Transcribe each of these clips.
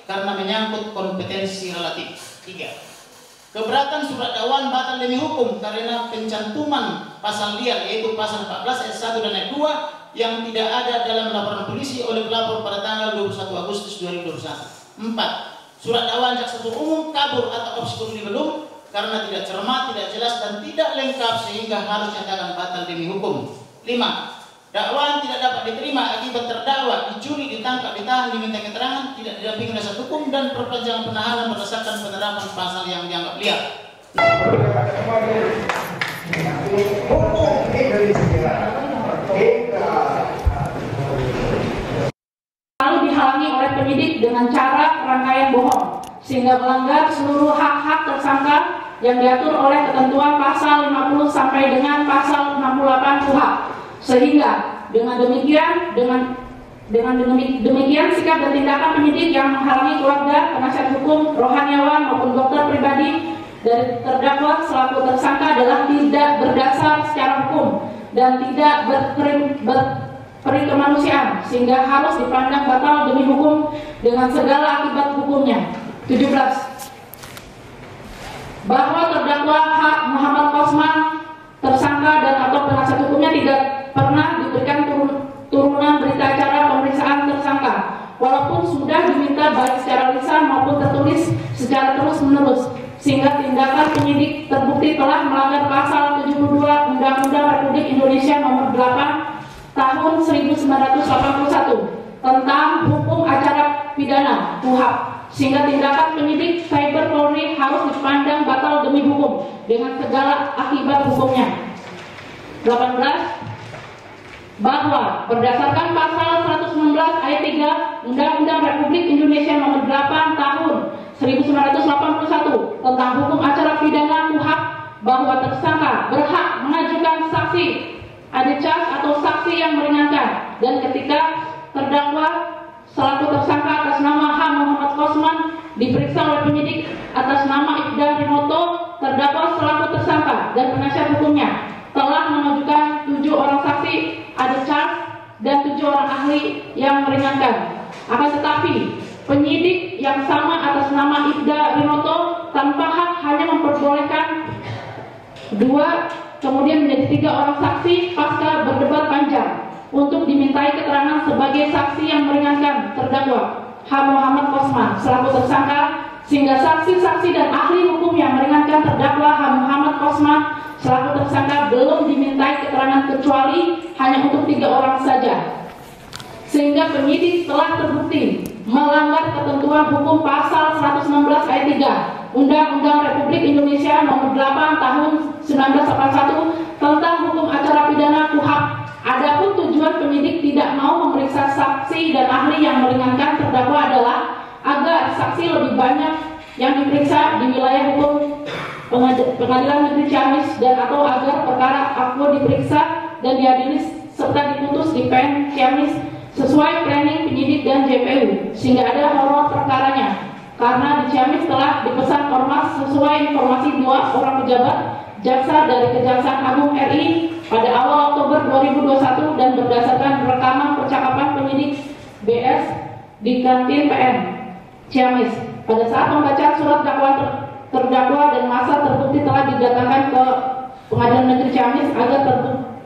Karena menyangkut kompetensi relatif. 3. Keberatan surat dakwaan batal demi hukum karena pencantuman pasal liar yaitu pasal 14 ayat 1 dan ayat 2 yang tidak ada dalam laporan polisi oleh pelapor pada tanggal 21 Agustus 2021. 4. Surat dakwaan jaksa penuntut umum kabur atau obskur libellum karena tidak cermat, tidak jelas dan tidak lengkap sehingga harus dinyatakan batal demi hukum. 5. Dakwaan tidak dapat diterima akibat terdakwa dicuri, ditangkap, ditahan, diminta keterangan, tidak didampingi dasar hukum dan perpanjangan penahanan berdasarkan penerapan pasal yang dianggap liar. Lalu dihalangi oleh penyidik dengan cara rangkaian bohong sehingga melanggar seluruh hak-hak tersangka yang diatur oleh ketentuan pasal 50 sampai dengan pasal 68 KUHP. Sehingga dengan demikian sikap dan tindakan penyidik yang menghalangi keluarga, penasihat hukum, rohaniawan maupun dokter pribadi dari terdakwa selaku tersangka adalah tidak berdasar secara hukum dan tidak berperi kemanusiaan sehingga harus dipandang batal demi hukum dengan segala akibat hukumnya. 17. Bahwa terdakwa H. Muhammad Kosman tersangka dan atau penasihat hukumnya tidak pernah diberikan turunan berita acara pemeriksaan tersangka walaupun sudah diminta baik secara lisan maupun tertulis secara terus-menerus sehingga tindakan penyidik terbukti telah melanggar pasal 72 Undang-Undang Republik Indonesia Nomor 8 Tahun 1981 tentang hukum acara pidana KUHP sehingga tindakan penyidik Cyber Polri harus dipandang batal demi hukum dengan segala akibat hukumnya. 18. Bahwa berdasarkan pasal 119 ayat 3 Undang-Undang Republik Indonesia Nomor 8 Tahun 1981 tentang hukum acara pidana KUHP bahwa tersangka berhak mengajukan saksi adecas atau saksi yang meringankan dan ketika terdakwa selaku tersangka atas nama H. Muhammad Kosman diperiksa oleh penyidik atas nama Ibda Rinoto terdakwa selaku tersangka dan penasihat hukumnya telah mengajukan 7 orang saksi ada charge dan 7 orang ahli yang meringankan. Akan tetapi penyidik yang sama atas nama Ibda Rinoto tanpa hak hanya memperbolehkan 2 kemudian menjadi 3 orang saksi pasca berdebat panjang untuk dimintai keterangan sebagai saksi yang meringankan terdakwa H. Muhammad Kosman selaku tersangka sehingga saksi-saksi dan ahli hukum yang meringankan terdakwa H. Muhammad Kosman selaku tersangka belum dimintai keterangan kecuali hanya untuk 3 orang saja sehingga penyidik telah terbukti melanggar ketentuan hukum pasal 119 ayat 3 Undang-Undang Republik Indonesia Nomor 8 Tahun 1981 tentang hukum acara pidana KUHP. Adapun tujuan penyidik tidak mau memeriksa saksi dan ahli yang meringankan terdakwa adalah agar saksi lebih banyak yang diperiksa di wilayah hukum Pengadilan Negeri Ciamis dan atau agar perkara Akbo diperiksa dan diadili serta diputus di PN Ciamis sesuai planning penyidik dan JPU sehingga ada horor perkaranya karena di Ciamis telah dipesan ormas sesuai informasi 2 orang pejabat jaksa dari Kejaksaan Agung RI pada awal Oktober 2021 dan berdasarkan rekaman percakapan penyidik BS di kantin PN Ciamis pada saat membaca surat dakwaan terdakwa dan masa terbukti telah didatangkan ke Pengadilan Negeri Ciamis agar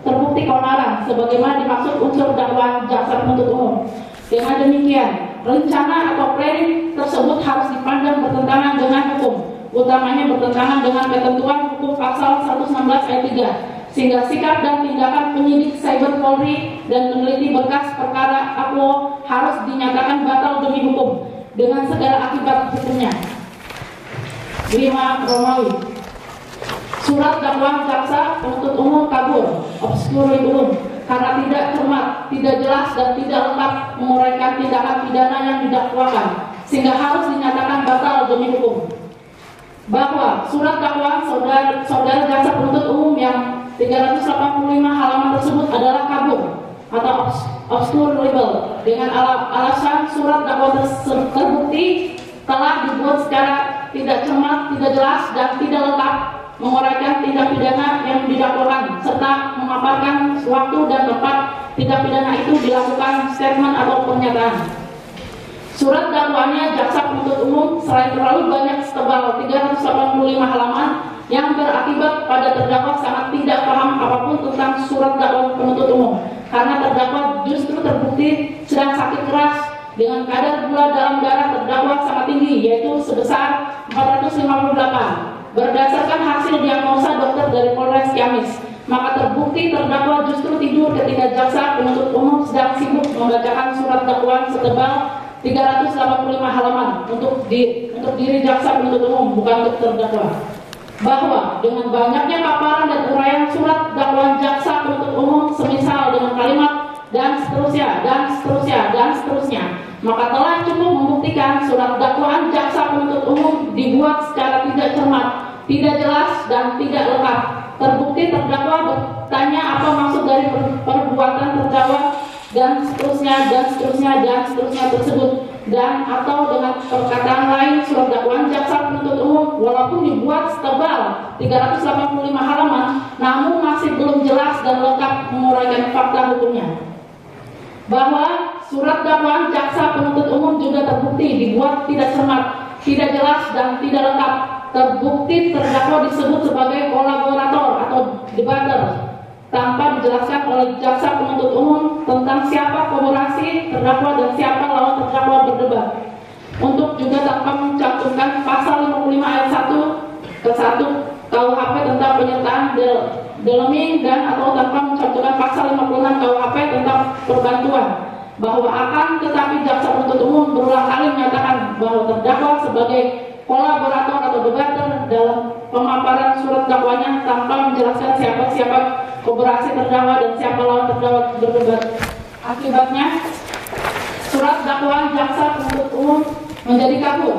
terbukti keonaran sebagaimana dimaksud unsur dakwaan jaksa penuntut umum. Dengan demikian, rencana atau planning tersebut harus dipandang bertentangan dengan hukum, utamanya bertentangan dengan ketentuan hukum pasal 119 ayat 3, sehingga sikap dan tindakan penyidik Cyber Polri dan peneliti berkas perkara Akbo harus dinyatakan batal demi hukum dengan segala akibat hukumnya. 5. Romawi. Surat dakwaan jaksa penuntut umum kabur, obskur libellum, karena tidak cermat, tidak jelas dan tidak lengkap menguraikan tindakan pidana yang didakwakan, sehingga harus dinyatakan batal demi hukum. Bahwa surat dakwaan saudara jaksa penuntut umum yang 385 halaman tersebut adalah kabur atau obskur libel dengan alasan surat dakwaan terbukti telah dibuat secara tidak cermat, tidak jelas dan tidak lengkap menguraikan tindak pidana yang didakwakan serta memaparkan waktu dan tempat tindak pidana itu dilakukan statement atau pernyataan. Surat dakwaannya jaksa penuntut umum selain terlalu banyak setebal 385 halaman yang berakibat pada terdakwa sangat tidak paham apapun tentang surat dakwaan penuntut umum, karena terdakwa justru terbukti sedang sakit keras dengan kadar gula dalam darah terdakwa sangat tinggi, yaitu sebesar 458. Berdasarkan hasil diagnosa dokter dari Polres Ciamis, maka terbukti terdakwa justru tidur ketika jaksa penuntut umum sedang sibuk membacakan surat dakwaan setebal 385 halaman untuk diri jaksa penuntut umum, bukan untuk terdakwa. Bahwa dengan banyaknya paparan dan uraian surat dakwaan jaksa penuntut umum semisal dengan kalimat dan seterusnya, maka telah cukup membuktikan surat dakwaan jaksa penuntut umum dibuat secara tidak cermat, tidak jelas, dan tidak lengkap. Terbukti terdakwa bertanya apa maksud dari perbuatan terdakwa dan seterusnya tersebut, dan atau dengan perkataan lain surat dakwaan jaksa penuntut umum walaupun dibuat setebal 385 halaman namun masih belum jelas dan lengkap menguraikan fakta hukumnya. Bahwa surat dakwaan jaksa penuntut umum juga terbukti dibuat tidak cermat, tidak jelas, dan tidak lengkap. Terbukti terdakwa disebut sebagai kolaborator atau debater tanpa dijelaskan oleh jaksa penuntut umum tentang siapa kolaborasi terdakwa dan siapa lawan terdakwa berdebat. Untuk juga tanpa mencantumkan pasal 55 ayat 1 ke 1 KUHP tentang penyertaan deleming dan atau tanpa mencantumkan pasal 56 KUHP tentang perbantuan. Bahwa akan tetapi jaksa penuntut umum berulang kali menyatakan bahwa terdakwa sebagai kolaborator atau debater dalam pemaparan surat dakwanya tanpa menjelaskan siapa kolaborasi terdakwa dan siapa lawan terdakwa berdebat. Akibatnya, surat dakwaan jaksa penuntut umum menjadi kabur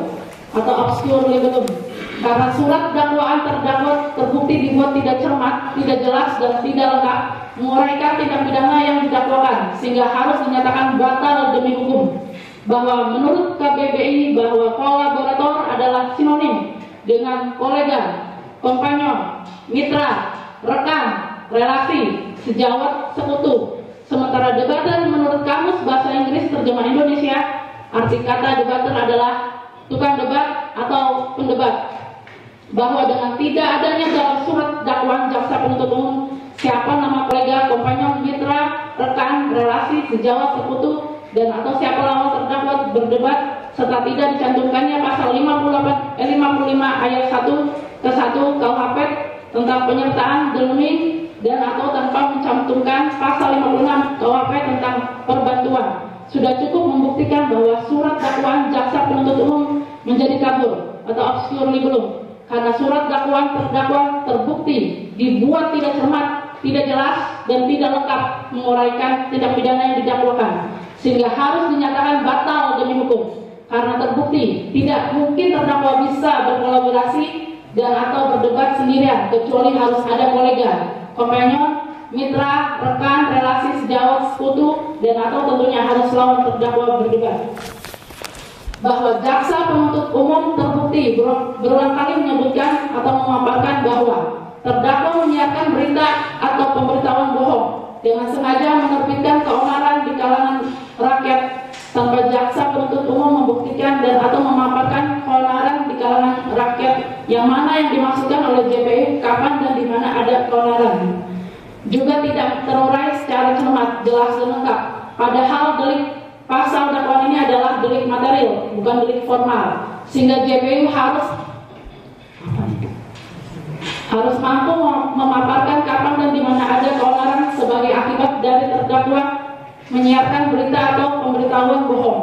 atau obscure libellum, karena surat dakwaan terdakwa terbukti dibuat tidak cermat, tidak jelas, dan tidak lengkap menguraikan tindak pidana yang didakwakan, sehingga harus dinyatakan batal demi hukum. Bahwa menurut KBBI bahwa kolaborator adalah sinonim dengan kolega, kompanyon, mitra, rekan, relasi, sejawat, sekutu. Sementara debater menurut Kamus Bahasa Inggris Terjemahan Indonesia, arti kata debater adalah tukang debat atau pendebat. Bahwa dengan tidak adanya dalam surat dakwaan jaksa penuntut umum siapa nama kolega, kompanyon, mitra, rekan, relasi, sejawat, sekutu, dan atau siapa lawan terdakwa berdebat, serta tidak dicantumkannya pasal 55 ayat 1 ke 1 KUHP tentang penyertaan deleming dan atau tanpa mencantumkan pasal 56 KUHP tentang perbantuan, sudah cukup membuktikan bahwa surat dakwaan jaksa penuntut umum menjadi kabur atau obscure libellum, karena surat dakwaan terdakwa terbukti dibuat tidak cermat, tidak jelas, dan tidak lengkap menguraikan tindak pidana yang didakwakan, sehingga harus dinyatakan batal demi hukum. Karena terbukti tidak mungkin terdakwa bisa berkolaborasi dan atau berdebat sendirian, kecuali harus ada kolega, kompanyon, mitra, rekan, relasi, sejawat, sekutu, dan atau tentunya harus lawan terdakwa berdebat. Bahwa jaksa penuntut umum terbukti berulang kali menyebutkan atau memaparkan bahwa terdakwa menyiarkan berita atau pemberitahuan bohong dengan sengaja menerbitkan keonaran di kalangan rakyat tanpa jaksa penuntut umum membuktikan dan atau memaparkan keonaran di kalangan rakyat yang mana yang dimaksudkan oleh JPU, kapan dan di mana ada keonaran. Juga tidak terurai secara cermat, jelas, dan lengkap. Padahal delik pasal dakwaan ini adalah delik material, bukan delik formal, sehingga JPU harus mampu memaparkan kapan dan di mana ada keonaran sebagai akibat dari terdakwa menyiarkan berita atau pemberitahuan bohong.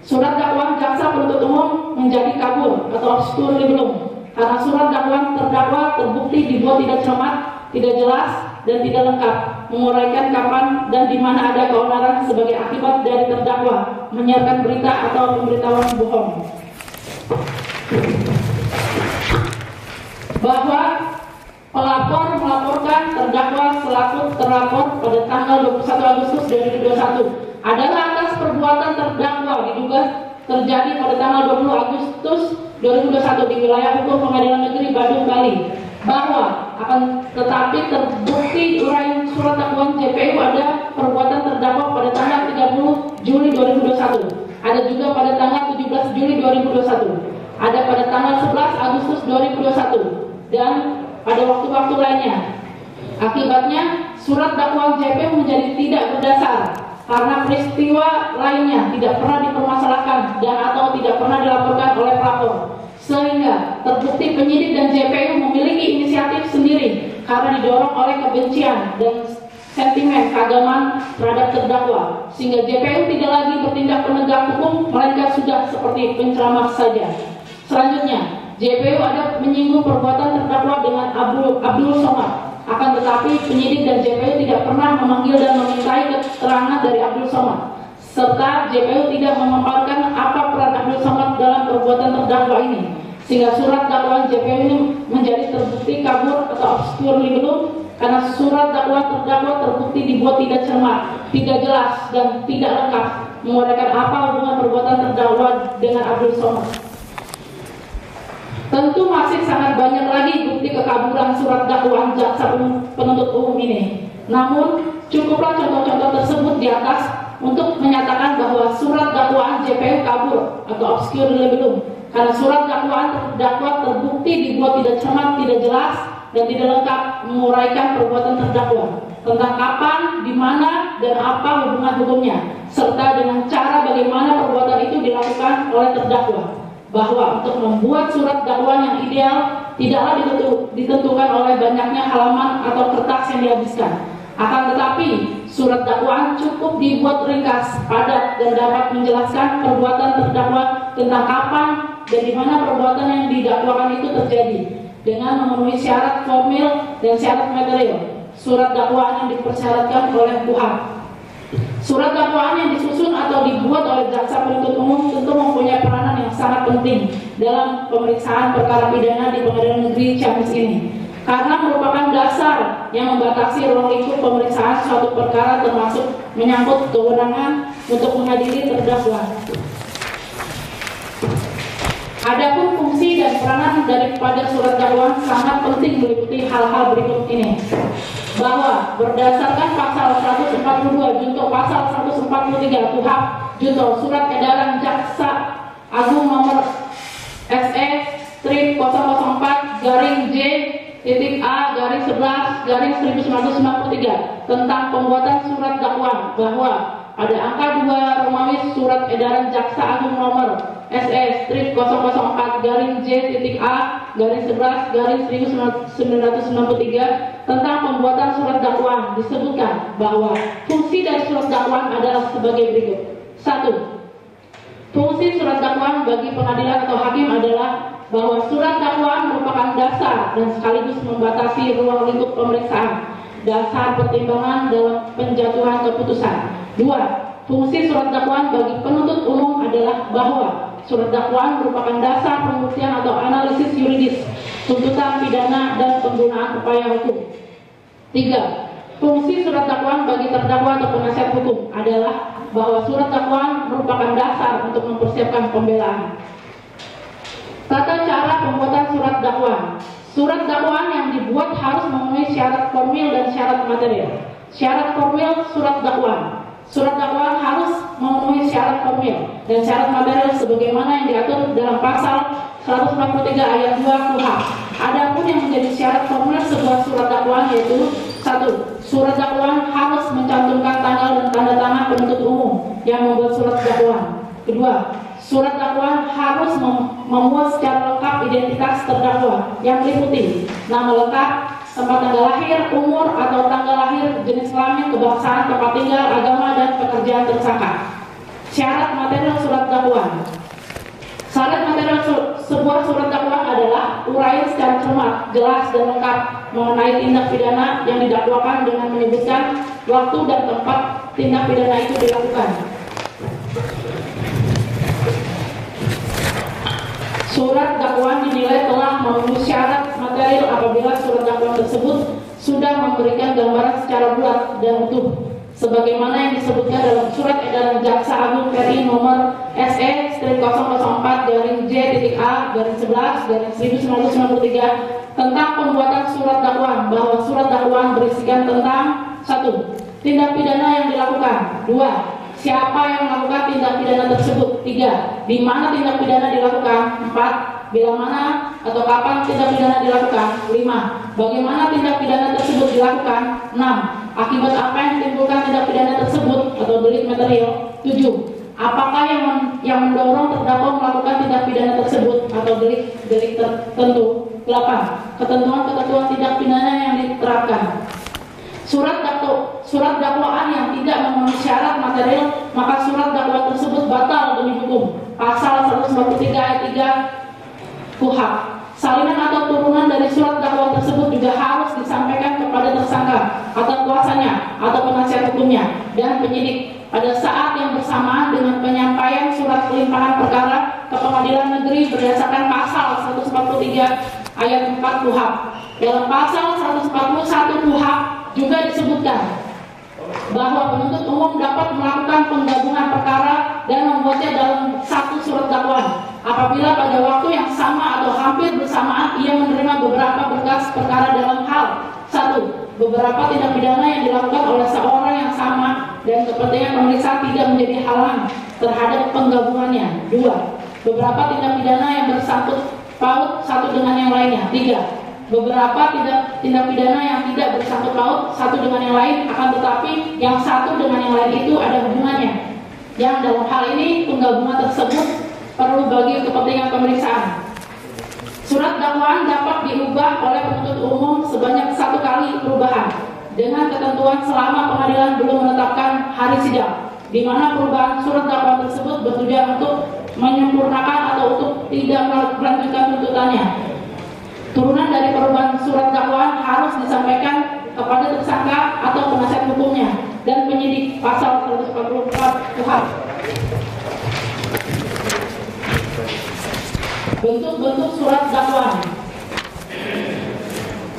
Surat dakwaan jaksa penuntut umum menjadi kabur atau obscure libellum, karena surat dakwaan terdakwa terbukti dibuat tidak cermat, tidak jelas, dan tidak lengkap menguraikan kapan dan di mana ada keonaran sebagai akibat dari terdakwa menyiarkan berita atau pemberitahuan bohong. Bahwa pelapor melaporkan terdakwa selaku terlapor pada tanggal 21 Agustus 2021 adalah atas perbuatan terdakwa diduga terjadi pada tanggal 20 Agustus 2021 di wilayah hukum Pengadilan Negeri Badung, Bali. Bahwa akan tetapi terbukti uraian juga pada tanggal 17 Juli 2021, ada pada tanggal 11 Agustus 2021, dan pada waktu-waktu lainnya. Akibatnya, surat dakwaan JPU menjadi tidak berdasar karena peristiwa lainnya tidak pernah dipermasalahkan dan atau tidak pernah dilaporkan oleh pelapor, sehingga terbukti penyidik dan JPU memiliki inisiatif sendiri karena didorong oleh kebencian dan sentimen keagamaan terhadap terdakwa, sehingga JPU tidak lagi bertindak penegak hukum, melainkan sudah seperti penceramah saja. Selanjutnya, JPU ada menyinggung perbuatan terdakwa dengan Abdul Somad. Akan tetapi penyidik dan JPU tidak pernah memanggil dan memintai keterangan dari Abdul Somad, serta JPU tidak memaparkan apa peran Abdul Somad dalam perbuatan terdakwa ini, sehingga surat dakwaan JPU ini menjadi terbukti kabur atau obskur libellum karena surat dakwaan terdakwa terbukti dibuat tidak cermat, tidak jelas, dan tidak lengkap menguraikan apa hubungan perbuatan terdakwa dengan Abdul Somad. Tentu masih sangat banyak lagi bukti kekaburan surat dakwaan jaksa penuntut umum ini. Namun, cukuplah contoh-contoh tersebut di atas untuk menyatakan bahwa surat dakwaan JPU kabur atau obskur libellum karena surat dakwaan terdakwa terbukti dibuat tidak cermat, tidak jelas, dan tidak lengkap menguraikan perbuatan terdakwa tentang kapan, di mana, dan apa hubungan hukumnya, serta dengan cara bagaimana perbuatan itu dilakukan oleh terdakwa. Bahwa untuk membuat surat dakwaan yang ideal tidaklah ditentukan oleh banyaknya halaman atau kertas yang dihabiskan. Akan tetapi, surat dakwaan cukup dibuat ringkas, padat, dan dapat menjelaskan perbuatan terdakwa tentang kapan dan di mana perbuatan yang didakwakan itu terjadi, dengan memenuhi syarat formil dan syarat material surat dakwaan yang dipersyaratkan oleh KUHP. Surat dakwaan yang disusun atau dibuat oleh jaksa penuntut umum tentu mempunyai peranan yang sangat penting dalam pemeriksaan perkara pidana di Pengadilan Negeri Ciamis ini, karena merupakan dasar yang membatasi ruang lingkup pemeriksaan suatu perkara, termasuk menyangkut kewenangan untuk menghadiri terdakwa. Adapun fungsi dan peranan daripada surat dakwaan sangat penting meliputi hal-hal berikut ini. Bahwa berdasarkan pasal 142 junto pasal 143 KUHP junto surat edaran Jaksa Agung nomor SE/J.A/11/1993 tentang pembuatan surat dakwaan, bahwa pada angka 2 Romawi surat edaran Jaksa Agung nomor SE/004-J.A/11/1993 tentang pembuatan surat dakwaan disebutkan bahwa fungsi dari surat dakwaan adalah sebagai berikut. 1. Fungsi surat dakwaan bagi pengadilan atau hakim adalah bahwa surat dakwaan merupakan dasar dan sekaligus membatasi ruang lingkup pemeriksaan, dasar pertimbangan dalam penjatuhan keputusan. 2. Fungsi surat dakwaan bagi penuntut umum adalah bahwa surat dakwaan merupakan dasar pembuktian atau analisis yuridis, tuntutan pidana, dan penggunaan upaya hukum. 3. Fungsi surat dakwaan bagi terdakwa atau penasihat hukum adalah bahwa surat dakwaan merupakan dasar untuk mempersiapkan pembelaan. Tata cara pembuatan surat dakwaan. Surat dakwaan yang dibuat harus memenuhi syarat formil dan syarat material. Syarat formil surat dakwaan. Surat dakwaan harus memenuhi syarat formil dan syarat material sebagaimana yang diatur dalam pasal 143 ayat 2 KUHP. Adapun yang menjadi syarat formil sebuah surat dakwaan yaitu: 1. Surat dakwaan harus mencantumkan tanggal dan tanda tangan penuntut umum yang membuat surat dakwaan. 2. Surat dakwaan harus memuat secara lengkap identitas terdakwa yang meliputi nama lengkap, tempat tanggal lahir, umur atau tanggal lahir, jenis kelamin, kebangsaan, tempat tinggal, agama, dan pekerjaan tersangka. Syarat material surat dakwaan. Syarat material sebuah surat dakwaan adalah uraian secara cermat, jelas, dan lengkap mengenai tindak pidana yang didakwakan dengan menyebutkan waktu dan tempat tindak pidana itu dilakukan. Surat dakwaan dinilai telah memenuhi syarat material apabila surat dakwaan tersebut sudah memberikan gambaran secara bulat dan utuh, sebagaimana yang disebutkan dalam surat edaran Jaksa Agung RI nomor SE/004-J.A/11/1993 tentang pembuatan surat dakwaan, bahwa surat dakwaan berisikan tentang: 1. Tindak pidana yang dilakukan. 2. siapa yang melakukan tindak pidana tersebut? 3. Di mana tindak pidana dilakukan? 4. Bila mana atau kapan tindak pidana dilakukan? 5. Bagaimana tindak pidana tersebut dilakukan? 6. Akibat apa yang ditimbulkan tindak pidana tersebut atau delik material? 7. Apakah yang mendorong terdakwa melakukan tindak pidana tersebut atau delik tertentu? 8. Ketentuan-ketentuan tindak pidana yang diterapkan. Surat dakwaan yang tidak memenuhi syarat material, maka surat dakwaan tersebut batal demi hukum. Pasal 143 ayat 3 KUHP. Salinan atau turunan dari surat dakwaan tersebut juga harus disampaikan kepada tersangka atau kuasanya atau penasihat hukumnya dan penyidik pada saat yang bersamaan dengan penyampaian surat pelimpahan perkara ke pengadilan negeri berdasarkan pasal 143 ayat 4 KUHP. Dalam pasal 141 KUHP juga disebutkan bahwa penuntut umum dapat melakukan penggabungan perkara dan membuatnya dalam satu surat dakwaan apabila pada waktu yang sama atau hampir bersamaan ia menerima beberapa berkas perkara dalam hal 1. Beberapa tindak pidana yang dilakukan oleh seorang yang sama dan kepentingan pemeriksaan tidak menjadi halang terhadap penggabungannya. 2. Beberapa tindak pidana yang bersangkut paut satu dengan yang lainnya. 3. Beberapa tindak pidana yang tidak bersangkut paut satu dengan yang lain, akan tetapi yang satu dengan yang lain itu ada hubungannya. Yang dalam hal ini penggabungan tersebut perlu bagi kepentingan pemeriksaan. Surat dakwaan dapat diubah oleh penuntut umum sebanyak 1 kali perubahan dengan ketentuan selama pengadilan belum menetapkan hari sidang, di mana perubahan surat dakwaan tersebut bertujuan untuk menyempurnakan atau untuk tidak melanjutkan tuntutannya. Turunan dari perubahan surat dakwaan harus disampaikan kepada tersangka atau penasihat hukumnya dan penyidik. Pasal 144 KUHP. Bentuk-bentuk surat dakwaan.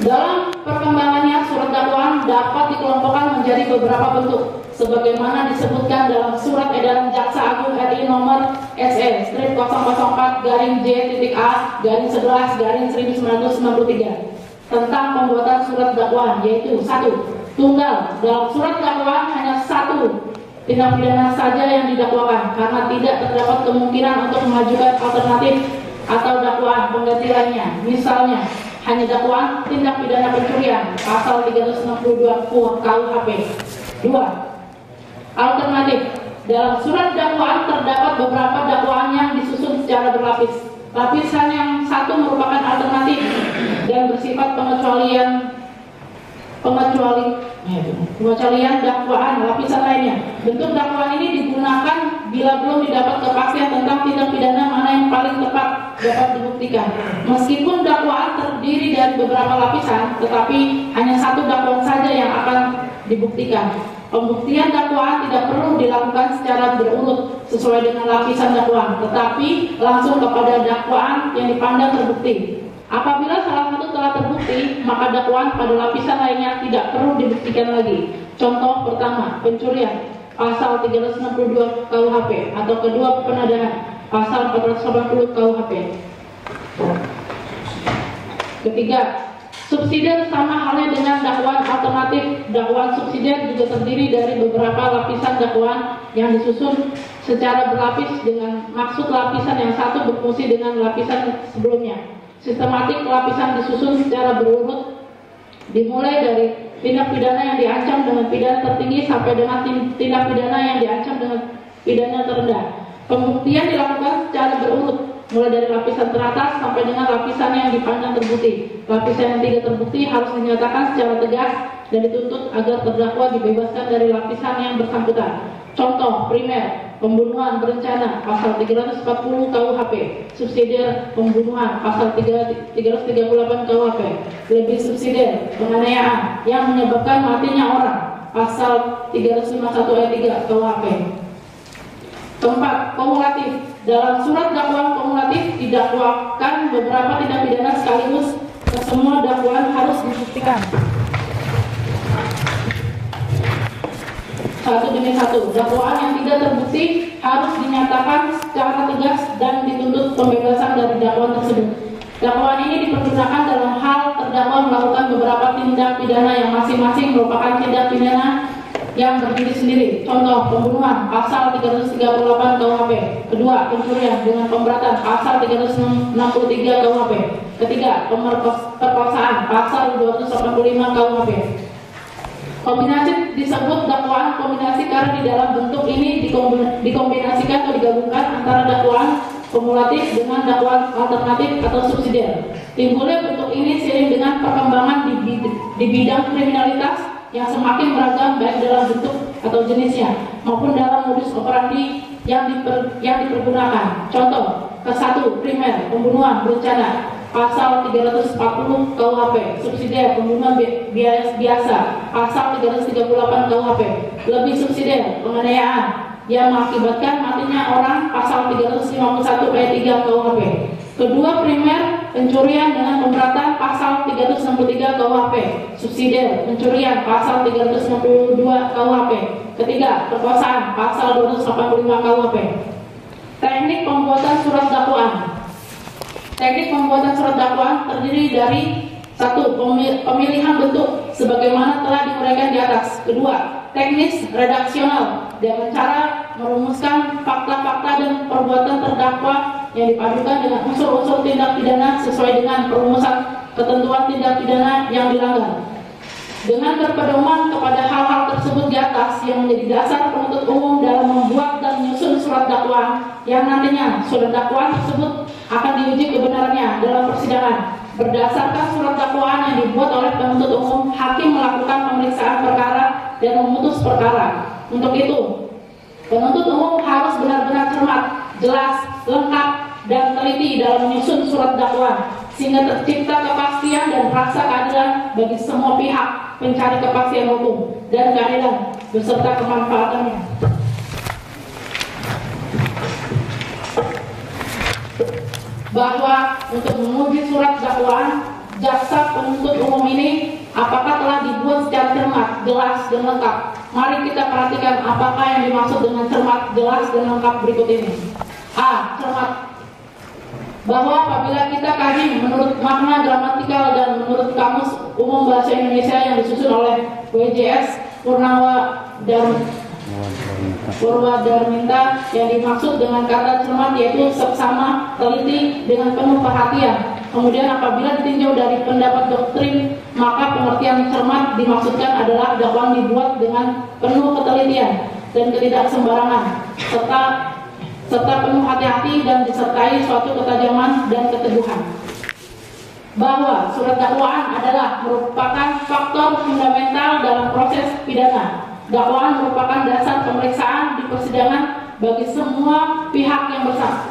Dalam perkembangannya, surat dakwaan dapat dikelompokkan menjadi beberapa bentuk sebagaimana disebutkan dalam Surat Edaran Jaksa Agung RI nomor SE/001/A/J.A/11/1993 tentang pembuatan surat dakwaan, yaitu 1. Tunggal. Dalam surat dakwaan hanya 1 tindak pidana saja yang didakwakan karena tidak terdapat kemungkinan untuk mengajukan alternatif atau dakwaan pengganti lainnya. Misalnya, hanya dakwaan tindak pidana pencurian, pasal 362 KUHP. 2. Alternatif. Dalam surat dakwaan terdapat beberapa dakwaan yang disusun secara berlapis. Lapisan yang 1 merupakan alternatif dan bersifat pengecualian dakwaan lapisan lainnya. Bentuk dakwaan ini digunakan bila belum didapat kepastian tentang tindak pidana mana yang paling tepat dapat dibuktikan. Meskipun dakwaan terdiri dari beberapa lapisan, tetapi hanya 1 dakwaan saja yang akan dibuktikan. Pembuktian dakwaan tidak perlu dilakukan secara berurut sesuai dengan lapisan dakwaan, tetapi langsung kepada dakwaan yang dipandang terbukti. Apabila salah satu telah terbukti, maka dakwaan pada lapisan lainnya tidak perlu dibuktikan lagi. Contoh pertama, pencurian, pasal 362 KUHP, atau kedua, penadahan, pasal 480 KUHP. Ketiga, subsidiar sama halnya dengan dakwaan alternatif. Dakwaan subsidiar juga terdiri dari beberapa lapisan dakwaan yang disusun secara berlapis dengan maksud lapisan yang 1 berfungsi dengan lapisan sebelumnya. Sistematik lapisan disusun secara berurut dimulai dari tindak pidana yang diancam dengan pidana tertinggi sampai dengan tindak pidana yang diancam dengan pidana terendah. Pembuktian dilakukan secara berurut mulai dari lapisan teratas sampai dengan lapisan yang dipandang terbukti. Lapisan yang tidak terbukti harus dinyatakan secara tegas dan dituntut agar terdakwa dibebaskan dari lapisan yang bersangkutan. Contoh primer, pembunuhan berencana, pasal 340 KUHP. Subsidiar, pembunuhan, pasal 338 KUHP. Lebih subsidiar, penganiayaan yang menyebabkan matinya orang, pasal 351 ayat 3 KUHP. Keempat, kumulatif. Dalam surat dakwaan kumulatif didakwakan beberapa tindak pidana sekaligus, kesemua dakwaan harus dibuktikan satu demi satu. Dakwaan yang tidak terbukti harus dinyatakan secara tegas dan dituntut pembebasan dari dakwaan tersebut. Dakwaan ini dipergunakan dalam hal terdakwa melakukan beberapa tindak pidana yang masing-masing merupakan tindak pidana yang berdiri sendiri. Contoh, pembunuhan pasal 338 KUHP. Kedua, pencurian dengan pemberatan pasal 363 KUHP. Ketiga, pemerkosaan pasal 285 KUHP. Kombinasi disebut dakwaan kombinasi karena di dalam bentuk ini dikombinasikan atau digabungkan antara dakwaan kumulatif dengan dakwaan alternatif atau subsidiar. Timbulnya bentuk ini seiring dengan perkembangan di bidang kriminalitas yang semakin beragam baik dalam bentuk atau jenisnya maupun dalam modus operandi yang dipergunakan. Contoh, ke-1 primer pembunuhan berencana pasal 340 KUHP, subsidiar pembunuhan biasa pasal 338 KUHP, lebih subsidiar penganiayaan yang mengakibatkan matinya orang pasal 351 ayat 3 KUHP. Kedua primer pencurian dengan pemberatan pasal 363 KUHP, subsidiar pencurian pasal 362 KUHP. Ketiga, perkosaan pasal 285 KUHP. Teknik pembuatan surat dakwaan. Teknik pembuatan surat dakwaan terdiri dari 1. Pemilihan bentuk sebagaimana telah diuraikan di atas. Kedua, teknis redaksional dengan cara merumuskan fakta-fakta dan perbuatan terdakwa yang dipadukan dengan unsur-unsur tindak pidana sesuai dengan perumusan ketentuan tindak pidana yang dilanggar. Dengan berpedoman kepada hal-hal tersebut di atas yang menjadi dasar penuntut umum dalam membuat dan menyusun surat dakwaan yang nantinya surat dakwaan tersebut akan diuji kebenarannya dalam persidangan. Berdasarkan surat dakwaan yang dibuat oleh penuntut umum, hakim melakukan pemeriksaan perkara dan memutus perkara. Untuk itu, penuntut umum harus benar-benar cermat, jelas, lengkap, dan teliti dalam menyusun surat dakwaan sehingga tercipta kepastian dan rasa keadilan bagi semua pihak pencari kepastian hukum dan keadilan beserta kemanfaatannya. Bahwa untuk menguji surat dakwaan jaksa penuntut umum ini apakah telah dibuat secara cermat, jelas, dan lengkap. Mari kita perhatikan apakah yang dimaksud dengan cermat, jelas, dan lengkap berikut ini. A. Cermat. Bahwa apabila kita kaji menurut makna gramatikal dan menurut Kamus Umum Bahasa Indonesia yang disusun oleh WJS Purwadarminta, yang dimaksud dengan kata cermat yaitu seksama, teliti, dengan penuh perhatian. Kemudian apabila ditinjau dari pendapat doktrin, maka pengertian cermat dimaksudkan adalah dakwaan dibuat dengan penuh ketelitian dan ketidaksembarangan serta penuh hati-hati dan disertai suatu ketajaman dan keteguhan. Bahwa surat dakwaan adalah merupakan faktor fundamental dalam proses pidana. Dakwaan merupakan dasar pemeriksaan di persidangan bagi semua pihak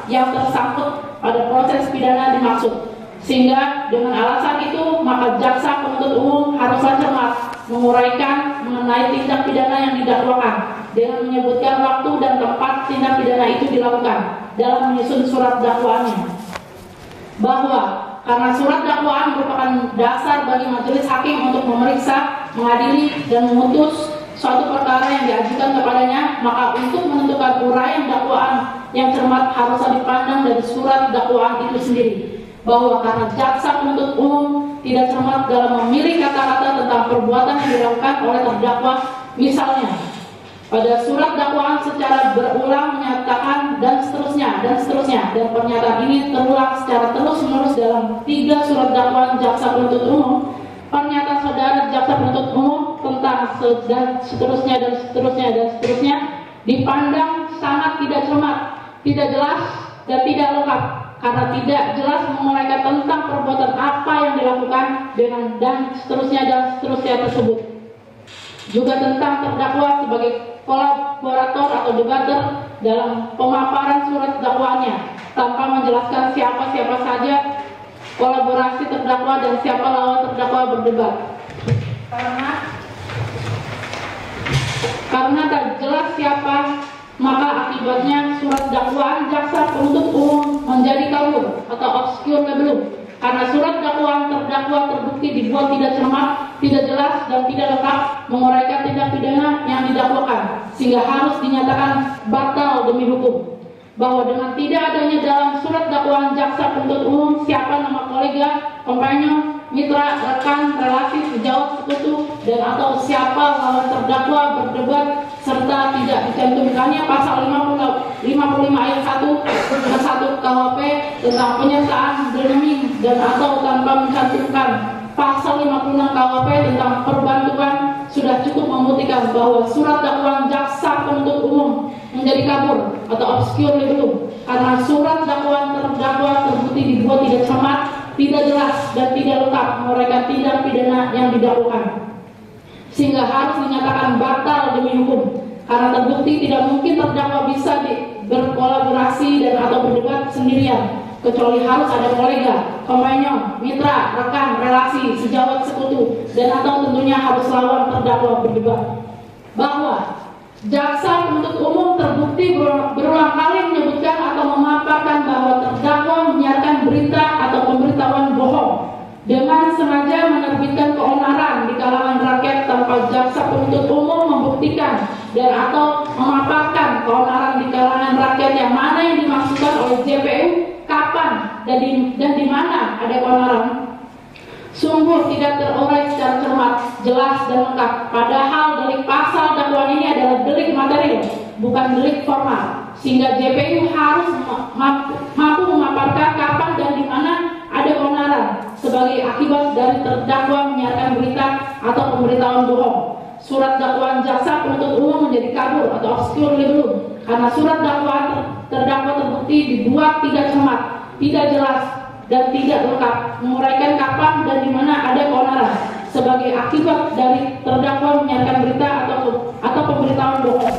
yang tersangkut pada proses pidana dimaksud. Sehingga dengan alasan itu, maka jaksa penuntut umum haruslah cermat menguraikan mengenai tindak pidana yang didakwakan dengan menyebutkan waktu dan tempat tindak pidana itu dilakukan dalam menyusun surat dakwaannya. Bahwa karena surat dakwaan merupakan dasar bagi majelis hakim untuk memeriksa, mengadili, dan memutus suatu perkara yang diajukan kepadanya, maka untuk menentukan uraian dakwaan yang cermat haruslah dipandang dari surat dakwaan itu sendiri. Bahwa karena jaksa penuntut umum tidak cermat dalam memilih kata-kata tentang perbuatan yang dilakukan oleh terdakwa, misalnya pada surat dakwaan secara berulang menyatakan dan seterusnya, dan pernyataan ini terulang secara terus-menerus dalam 3 surat dakwaan jaksa penuntut umum, pernyataan saudara jaksa penuntut umum tentang dan seterusnya dipandang sangat tidak cermat, tidak jelas, dan tidak lengkap karena tidak jelas menguraikan tentang perbuatan apa yang dilakukan dengan dan seterusnya tersebut. Juga tentang terdakwa sebagai kolaborator atau debater dalam pemaparan surat dakwaannya tanpa menjelaskan siapa saja kolaborasi terdakwa dan siapa lawan terdakwa berdebat. Karena tak jelas siapa, maka akibatnya surat dakwaan jaksa penuntut umum menjadi kabur atau obscure belum. Karena surat dakwaan terdakwa terbukti dibuat tidak cermat, tidak jelas, dan tidak lengkap menguraikan tindak pidana yang didakwakan, sehingga harus dinyatakan batal demi hukum. Bahwa dengan tidak adanya dalam surat dakwaan jaksa penuntut umum siapa nama kolega, kompanyon, mitra, rekan, relasi, sejawat, sekutu, dan atau siapa lawan terdakwa berdebat serta tidak dicantumkannya pasal 55 ayat 1 KUHP tentang penyertaan demi dan atau tanpa mencantumkan pasal 56 KUHP tentang perbantuan sudah cukup membuktikan bahwa surat dakwaan jaksa penuntut umum menjadi kabur atau obscure libellum karena surat dakwaan terdakwa terbukti dibuat tidak cermat, tidak jelas dan tidak lengkap menguraikan tindak pidana yang didakwakan, sehingga harus dinyatakan batal demi hukum karena terbukti tidak mungkin terdakwa bisa berkolaborasi dan atau berdebat sendirian, kecuali harus ada kolega, kompanyon, mitra, rekan, relasi, sejawat, sekutu, dan atau tentunya harus lawan terdakwa berdebat. Bahwa jaksa penuntut umum terbukti berulang kali menyebutkan atau memaparkan bahwa terdakwa menyiarkan berita atau pemberitahuan bohong dengan sengaja menerbitkan keonaran di kalangan rakyat tanpa jaksa penuntut umum membuktikan dan atau memaparkan keonaran di kalangan rakyat yang mana yang dimaksudkan oleh JPU, kapan dan di mana ada keonaran. Sungguh tidak terurai secara cermat, jelas dan lengkap. Padahal delik pasal dakwaan ini adalah delik material, bukan delik formal. Sehingga JPU harus mampu memaparkan kapan dan di mana ada keonaran sebagai akibat dari terdakwa menyiarkan berita atau pemberitahuan bohong. Surat dakwaan jaksa penuntut umum menjadi kabur atau obscure libellum karena surat dakwaan terdakwa terbukti dibuat tidak cermat, tidak jelas dan tidak lengkap menguraikan kapan dan di mana ada keonaran sebagai akibat dari terdakwa menyiarkan berita atau pemberitahuan bohong.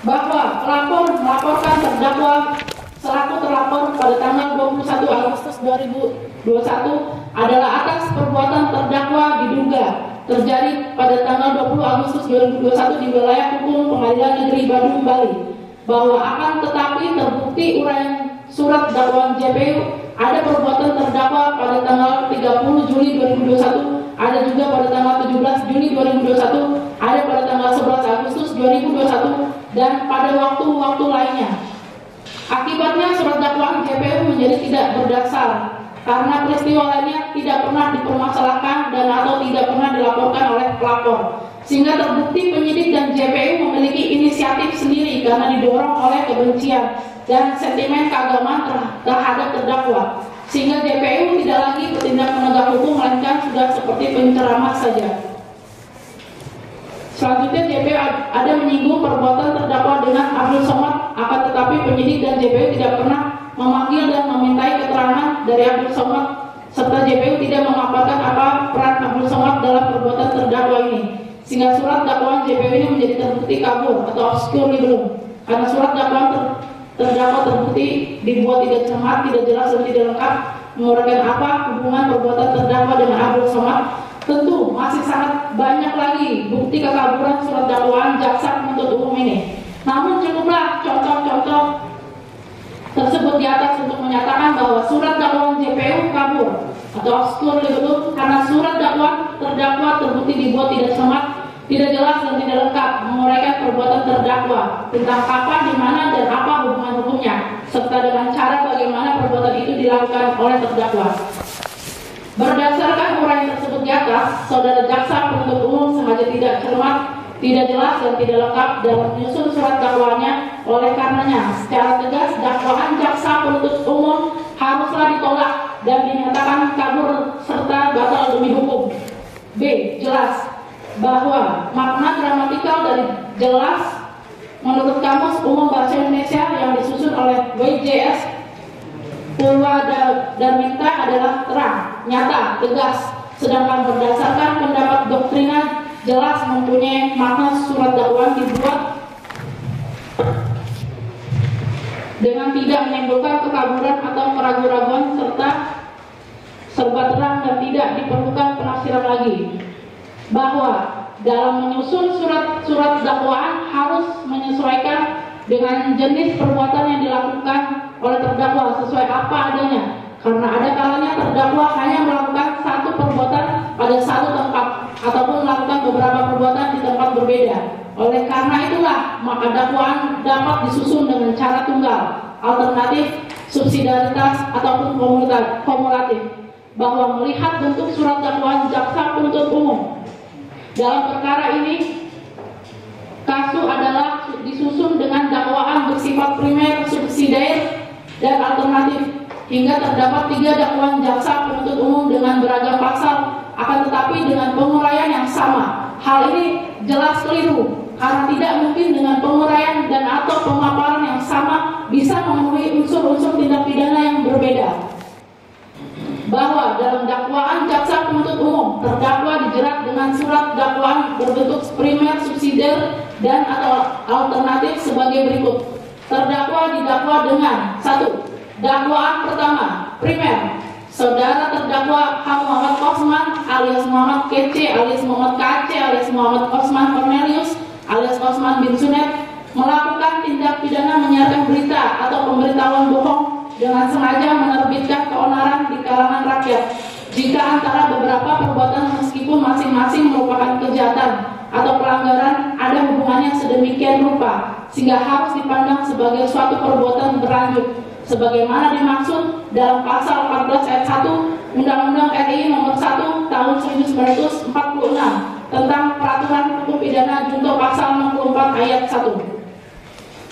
Bahwa pelapor melaporkan terdakwa selaku terlapor pada tanggal 21 Agustus 2021 adalah atas perbuatan terdakwa diduga terjadi pada tanggal 20 Agustus 2021 di wilayah hukum Pengadilan Negeri Bandung, Bali. Bahwa akan tetapi terbukti uraian surat dakwaan JPU ada perbuatan terdakwa pada tanggal 30 Juli 2021, ada juga pada tanggal 17 Juli 2021, ada pada tanggal 11 Agustus 2021 dan pada waktu-waktu lainnya. Akibatnya surat dakwaan JPU menjadi tidak berdasar karena peristiwa lainnya tidak pernah dipermasalahkan dan atau tidak pernah dilaporkan oleh pelapor, sehingga terbukti penyidik dan JPU memiliki inisiatif sendiri karena didorong oleh kebencian dan sentimen keagamaan terhadap terdakwa, sehingga JPU tidak lagi bertindak penegak hukum melainkan sudah seperti penceramah saja. Selanjutnya JPU ada menyinggung perbuatan terdakwa dengan Abdul Somad, akan tetapi penyidik dan JPU tidak pernah memanggil dan memintai keterangan dari Abdul Somad serta JPU tidak memaparkan apa peran Abdul Somad dalam perbuatan terdakwa ini, sehingga surat dakwaan JPU ini menjadi terbukti kabur atau obscure libellum karena surat dakwaan terdakwa terbukti dibuat tidak cermat, tidak jelas dan tidak lengkap menguraikan apa hubungan perbuatan terdakwa dengan Abdul Somad. Tentu masih sangat banyak lagi bukti kekaburan surat dakwaan jaksa penuntut umum ini. Namun cukuplah contoh-contoh tersebut di atas untuk menyatakan bahwa surat dakwaan JPU kabur atau obscure libellum karena surat dakwaan terdakwa terbukti dibuat tidak cermat, tidak jelas dan tidak lengkap menguraikan perbuatan terdakwa tentang kapan, di mana dan apa hubungan hukumnya serta dengan cara bagaimana perbuatan itu dilakukan oleh terdakwa. Berdasarkan uraian tersebut di atas, saudara jaksa penuntut umum sengaja tidak cermat, tidak jelas dan tidak lengkap dalam menyusun surat dakwaannya. Oleh karenanya, secara tegas dakwaan jaksa penuntut umum haruslah ditolak dan dinyatakan kabur serta batal demi hukum. B. Jelas bahwa makna gramatikal dari jelas menurut Kamus Umum Bahasa Indonesia yang disusun oleh WJS Purwadarminta adalah terang, nyata, tegas, sedangkan berdasarkan pendapat doktrina jelas mempunyai makna surat dakwaan dibuat dengan tidak menimbulkan kekaburan atau keraguan-raguan serta serba terang dan tidak diperlukan penafsiran lagi. Bahwa dalam menyusun surat dakwaan harus menyesuaikan dengan jenis perbuatan yang dilakukan oleh terdakwa sesuai apa adanya, karena ada kalanya terdakwa hanya melakukan satu perbuatan pada satu tempat ataupun melakukan beberapa perbuatan di tempat berbeda. Oleh karena itulah maka dakwaan dapat disusun dengan cara tunggal, alternatif, subsidiaritas ataupun kumulatif, bahwa melihat bentuk surat dakwaan jaksa penuntut umum dalam perkara ini, kasus adalah disusun dengan dakwaan bersifat primer, subsidiar, dan alternatif, hingga terdapat 3 dakwaan jaksa penuntut umum dengan beragam pasal, akan tetapi dengan penguraian yang sama. Hal ini jelas keliru, karena tidak mungkin dengan penguraian dan atau pemaparan yang sama bisa memenuhi unsur-unsur tindak pidana yang berbeda. Bahwa dalam dakwaan jaksa penuntut umum, terdakwa dijerat dengan surat dakwaan berbentuk primer, subsidiar, dan atau alternatif sebagai berikut. Terdakwa didakwa dengan 1. Dakwaan pertama, primer. Saudara terdakwa H. Muhammad Kosman alias Muhammad Kece alias Muhammad Kace alias Muhammad Kosman Cornelius alias Kosman bin Sunet melakukan tindak pidana menyiarkan berita atau pemberitahuan bohong dengan sengaja menerbitkan keonaran di kalangan rakyat, jika antara beberapa perbuatan meskipun masing-masing merupakan kejahatan atau pelanggaran ada hubungannya sedemikian rupa sehingga harus dipandang sebagai suatu perbuatan berlanjut, sebagaimana dimaksud dalam pasal 14 ayat 1 Undang-Undang RI nomor 1 tahun 1946 tentang peraturan hukum pidana junto pasal 64 ayat 1.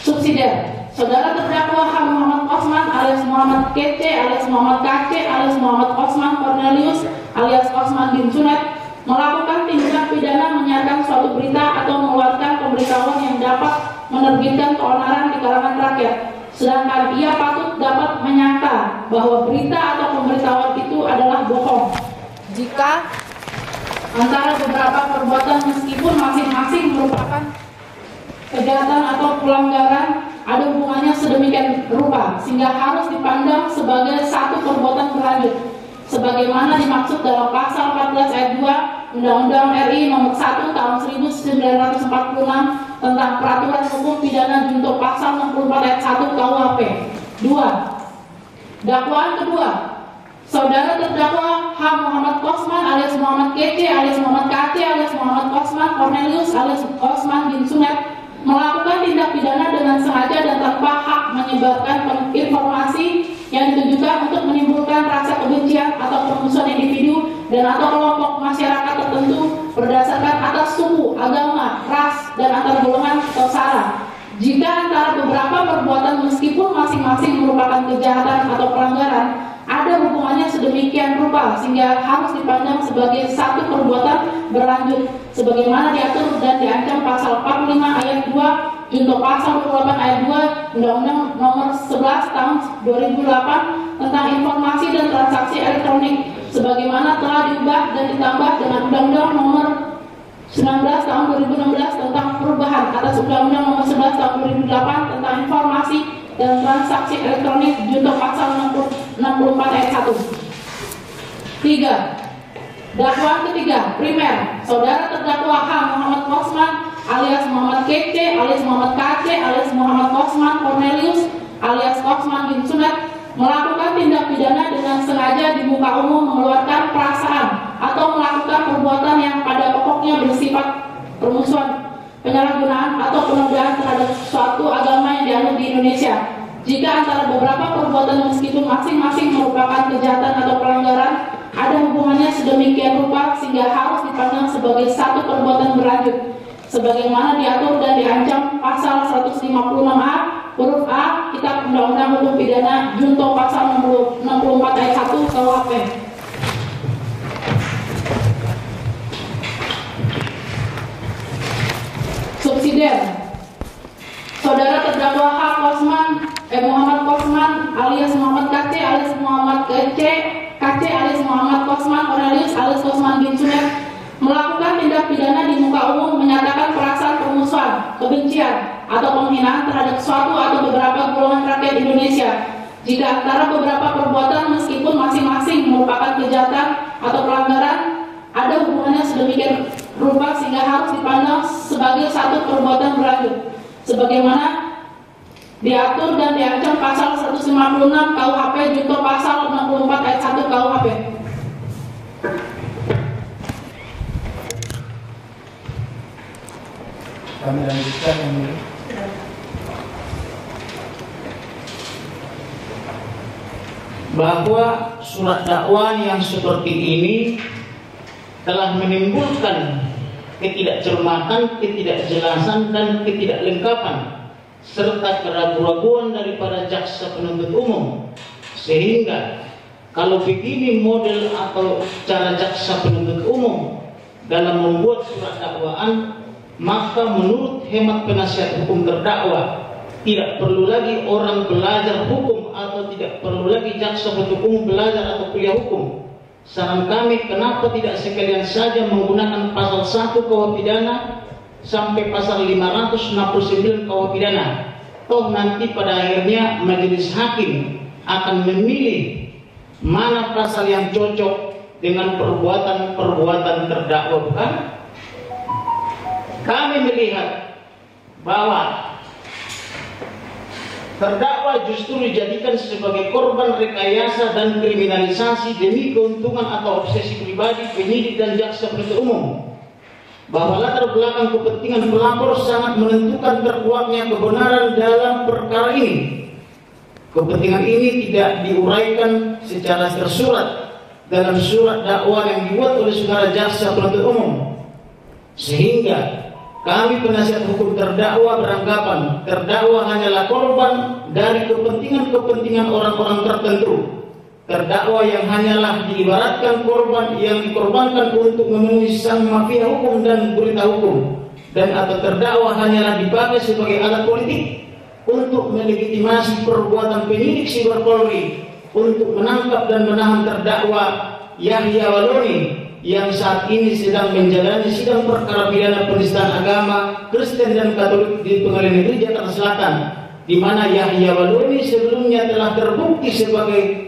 Subsidiar. Saudara terdakwa H. Muhammad Kosman alias Muhammad Kece alias Muhammad Kace alias Muhammad Kosman Cornelius alias Kosman bin Sunet melakukan tindak pidana menyiarkan suatu berita atau mengeluarkan pemberitahuan yang dapat menerbitkan keonaran di kalangan rakyat, sedangkan ia patut dapat menyangka bahwa berita atau pemberitahuan itu adalah bohong jika antara beberapa perbuatan meskipun masing-masing merupakan kejahatan atau pelanggaran ada hubungannya sedemikian rupa sehingga harus dipandang sebagai satu perbuatan berlanjut, sebagaimana dimaksud dalam pasal 14 ayat 2 Undang-Undang RI nomor 1 tahun 1946 tentang peraturan hukum pidana junto pasal 64 ayat 1 KUHP. 2. Dakwaan kedua, saudara terdakwa H. Muhammad Kosman alias Muhammad Kece alias Muhammad Kace alias Muhammad Kosman Cornelius alias Kosman bin Sunet melakukan tindak pidana dengan sengaja dan tanpa hak menyebarkan informasi yang ditujukan untuk menimbulkan rasa kebencian atau permusuhan individu dan atau kelompok masyarakat tertentu berdasarkan atas suku, agama, ras, dan antar golongan atau sara. Jika antara beberapa perbuatan meskipun masing-masing merupakan kejahatan atau pelanggaran ada hubungannya sedemikian rupa sehingga harus dipandang sebagai satu perbuatan berlanjut, sebagaimana diatur dan diancam pasal 45 ayat 2 junto pasal 28 ayat 2 Undang-Undang nomor 11 tahun 2008 tentang informasi dan transaksi elektronik, sebagaimana telah diubah dan ditambah dengan Undang-Undang nomor 19 tahun 2016 tentang perubahan atas Undang-Undang nomor 11 tahun 2008 tentang informasi dan transaksi elektronik junto pasal 64 ayat 1. 3. Dakwaan ketiga, primer. Saudara terdakwa H. Muhammad Kosman alias Muhammad Kece alias Muhammad Kace alias Muhammad Kosman Cornelius alias Kosman bin Sunet melakukan tindak pidana dengan sengaja di muka umum mengeluarkan perasaan atau melakukan perbuatan yang pada pokoknya bersifat permusuhan, penyalahgunaan atau penodaan terhadap suatu agama yang dianut di Indonesia. Jika antara beberapa perbuatan meskipun masing-masing merupakan kejahatan atau pelanggaran ada hubungannya sedemikian rupa sehingga harus dipandang sebagai satu perbuatan berlanjut, sebagaimana diatur dan diancam pasal 156A huruf A Kitab Undang-Undang Hukum Pidana junto pasal 64 ayat 1 KUHP. Subsidiar. Saudara terdakwa H. Muhammad Kosman alias Muhammad Kace alias Muhammad Kace alias Muhammad Kosman Cornelius alias Kosman bin Sunet melakukan tindak pidana di muka umum menyatakan perasaan permusuhan, kebencian, atau penghinaan terhadap suatu atau beberapa golongan rakyat Indonesia. Jika antara beberapa perbuatan meskipun masing-masing merupakan kejahatan atau pelanggaran ada hubungannya sedemikian rupa sehingga harus dipandang sebagai satu perbuatan berlanjut, sebagaimana diatur dan diancam pasal 156 KUHP junto pasal 64 ayat 1 KUHP. Kami lanjutkan yang ini. bahwa surat dakwaan yang seperti ini telah menimbulkan ketidakcermatan, ketidakjelasan, dan ketidaklengkapan serta keraguan-raguan daripada jaksa penuntut umum, sehingga kalau begini model atau cara jaksa penuntut umum dalam membuat surat dakwaan, maka menurut hemat penasihat hukum terdakwa tidak perlu lagi orang belajar hukum atau tidak perlu lagi jaksa penuntut umum belajar atau kuliah hukum. Saran kami, kenapa tidak sekalian saja menggunakan pasal 1 KUH pidana sampai pasal 569 KUH pidana. Toh nanti pada akhirnya majelis hakim akan memilih mana pasal yang cocok dengan perbuatan-perbuatan terdakwa, bukan? Kami melihat bahwa terdakwa justru dijadikan sebagai korban rekayasa dan kriminalisasi demi keuntungan atau obsesi pribadi penyidik dan jaksa penuntut umum. Bahwa latar belakang kepentingan pelapor sangat menentukan terkuatnya kebenaran dalam perkara ini. Kepentingan ini tidak diuraikan secara tersurat dalam surat dakwaan yang dibuat oleh saudara jaksa penuntut umum, sehingga kami penasihat hukum terdakwa beranggapan terdakwa hanyalah korban dari kepentingan-kepentingan orang-orang tertentu. Terdakwa yang hanyalah diibaratkan korban yang dikorbankan untuk memenuhi sang mafia hukum dan berita hukum, dan atau terdakwa hanyalah dipakai sebagai alat politik untuk melegitimasi perbuatan penyidik siber Polri untuk menangkap dan menahan terdakwa Yahya Waloni yang saat ini sedang menjalani sidang perkara pidana penistaan agama Kristen dan Katolik di Pengadilan Negeri Jakarta Selatan, di mana Yahya Waloni sebelumnya telah terbukti sebagai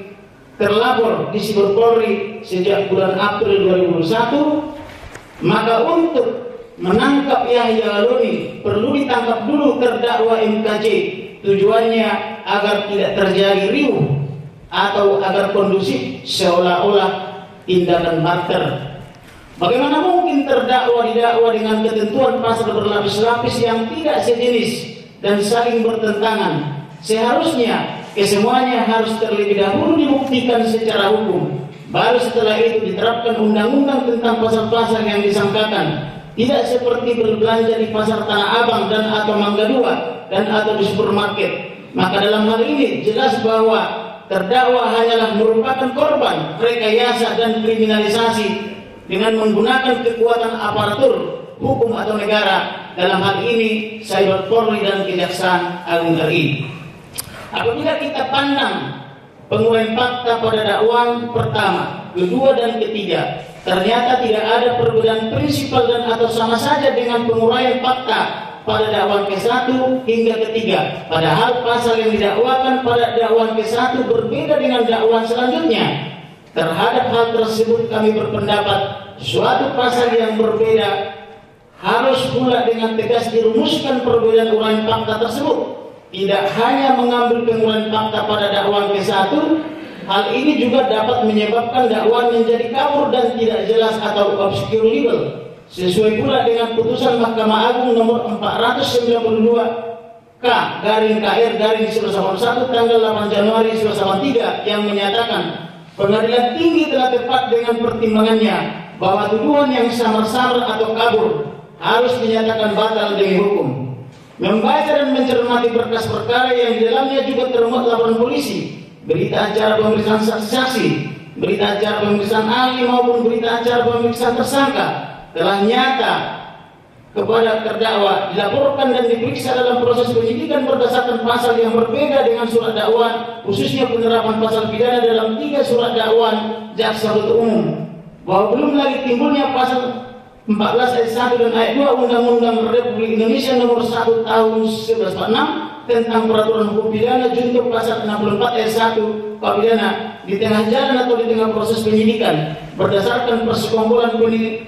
terlapor di siber Polri sejak bulan April 2021. Maka untuk menangkap Yahya Waloni perlu ditangkap dulu terdakwa MKJ, tujuannya agar tidak terjadi riuh atau agar kondusif seolah-olah tindakan barter. Bagaimana mungkin terdakwa didakwa dengan ketentuan pasal berlapis-lapis yang tidak sejenis dan saling bertentangan? Seharusnya kesemuanya harus terlebih dahulu dibuktikan secara hukum, baru setelah itu diterapkan undang-undang tentang pasal-pasal yang disangkakan. Tidak seperti berbelanja di pasar Tanah Abang dan atau Mangga 2 dan atau di supermarket. Maka dalam hal ini jelas bahwa terdakwa hanyalah merupakan korban rekayasa dan kriminalisasi dengan menggunakan kekuatan aparatur hukum atau negara, dalam hal ini Cyber Polri dan Kejaksaan Agung RI. Apabila kita pandang penguraian fakta pada dakwaan pertama, kedua dan ketiga, ternyata tidak ada perbedaan prinsipal dan atau sama saja dengan penguraian fakta pada dakwaan ke-1 hingga ke-3. Padahal pasal yang didakwakan pada dakwaan ke-1 berbeda dengan dakwaan selanjutnya. Terhadap hal tersebut kami berpendapat suatu pasal yang berbeda harus pula dengan tegas dirumuskan perbedaan uraian fakta tersebut. Tidak hanya mengambil penguraian fakta pada dakwaan ke-1, hal ini juga dapat menyebabkan dakwaan menjadi kabur dan tidak jelas atau obscure legal. Sesuai pula dengan putusan Mahkamah Agung nomor 492 K/KR/181 tanggal 8 Januari 1983 yang menyatakan pengadilan tinggi telah tepat dengan pertimbangannya bahwa tuduhan yang samar-samar atau kabur harus dinyatakan batal demi hukum. Membaca dan mencermati berkas perkara yang di dalamnya juga termuat laporan polisi, berita acara pemeriksaan saksi-saksi, berita acara pemeriksaan ahli maupun berita acara pemeriksaan tersangka, telah nyata kepada terdakwa dilaporkan dan diperiksa dalam proses penyidikan berdasarkan pasal yang berbeda dengan surat dakwaan, khususnya penerapan pasal pidana dalam 3 surat dakwaan jaksa penuntut umum, bahwa belum lagi timbulnya pasal 14 ayat 1 dan ayat 2 Undang-Undang Republik Indonesia nomor 1 tahun 1946 tentang peraturan hukum pidana junto pasal 64 ayat 1 KUH pidana di tengah jalan atau di tengah proses penyidikan berdasarkan persekongkolan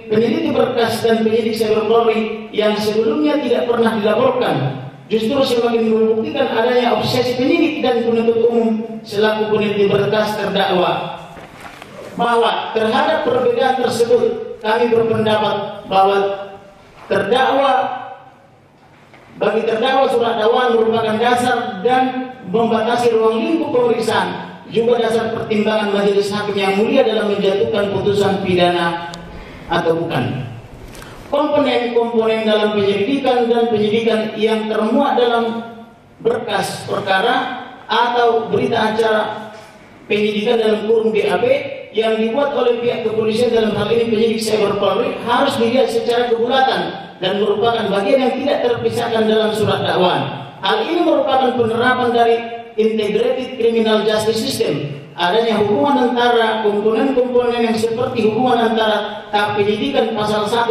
penyidik berkas dan penyidik Cyber Polri yang sebelumnya tidak pernah dilaporkan, justru semakin membuktikan adanya obsesi penyidik dan penuntut umum selaku penyidik berkas terdakwa. Bahwa terhadap perbedaan tersebut kami berpendapat bahwa bagi terdakwa surat dakwaan merupakan dasar dan membatasi ruang lingkup pemeriksaan juga dasar pertimbangan majelis hakim yang mulia dalam menjatuhkan putusan pidana atau bukan. Komponen-komponen dalam penyelidikan dan penyidikan yang termuat dalam berkas perkara atau berita acara penyidikan dalam kurung BAP yang dibuat oleh pihak kepolisian, dalam hal ini penyidik Cyber Polri, harus dilihat secara kebulatan dan merupakan bagian yang tidak terpisahkan dalam surat dakwaan. Hal ini merupakan penerapan dari Integrated Criminal Justice System, adanya hubungan antara komponen-komponen yang seperti hubungan antara tahap penyidikan pasal 1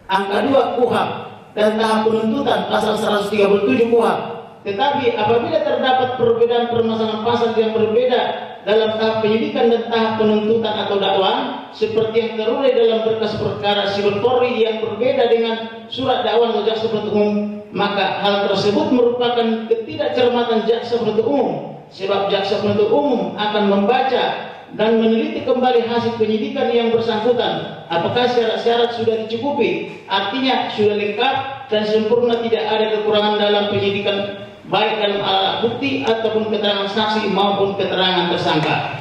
angka 2 KUHP dan tahap penuntutan pasal 137 KUHP. Tetapi apabila terdapat perbedaan permasalahan pasal yang berbeda dalam tahap penyidikan dan tahap penuntutan atau dakwaan, seperti yang terurai dalam berkas perkara Siber Polri yang berbeda dengan surat dakwaan atau jaksa penuntut umum, maka hal tersebut merupakan ketidakcermatan jaksa penuntut umum, sebab jaksa penuntut umum akan membaca dan meneliti kembali hasil penyidikan yang bersangkutan, apakah syarat-syarat sudah dicukupi, artinya sudah lengkap dan sempurna, tidak ada kekurangan dalam penyidikan, baik dalam alat bukti ataupun keterangan saksi maupun keterangan tersangka.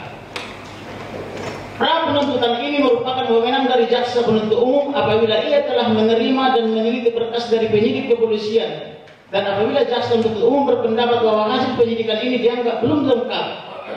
Pra penuntutan ini merupakan wewenang dari jaksa penuntut umum apabila ia telah menerima dan meneliti berkas dari penyidik kepolisian, dan apabila jaksa penuntut umum berpendapat bahwa hasil penyidikan ini dianggap belum lengkap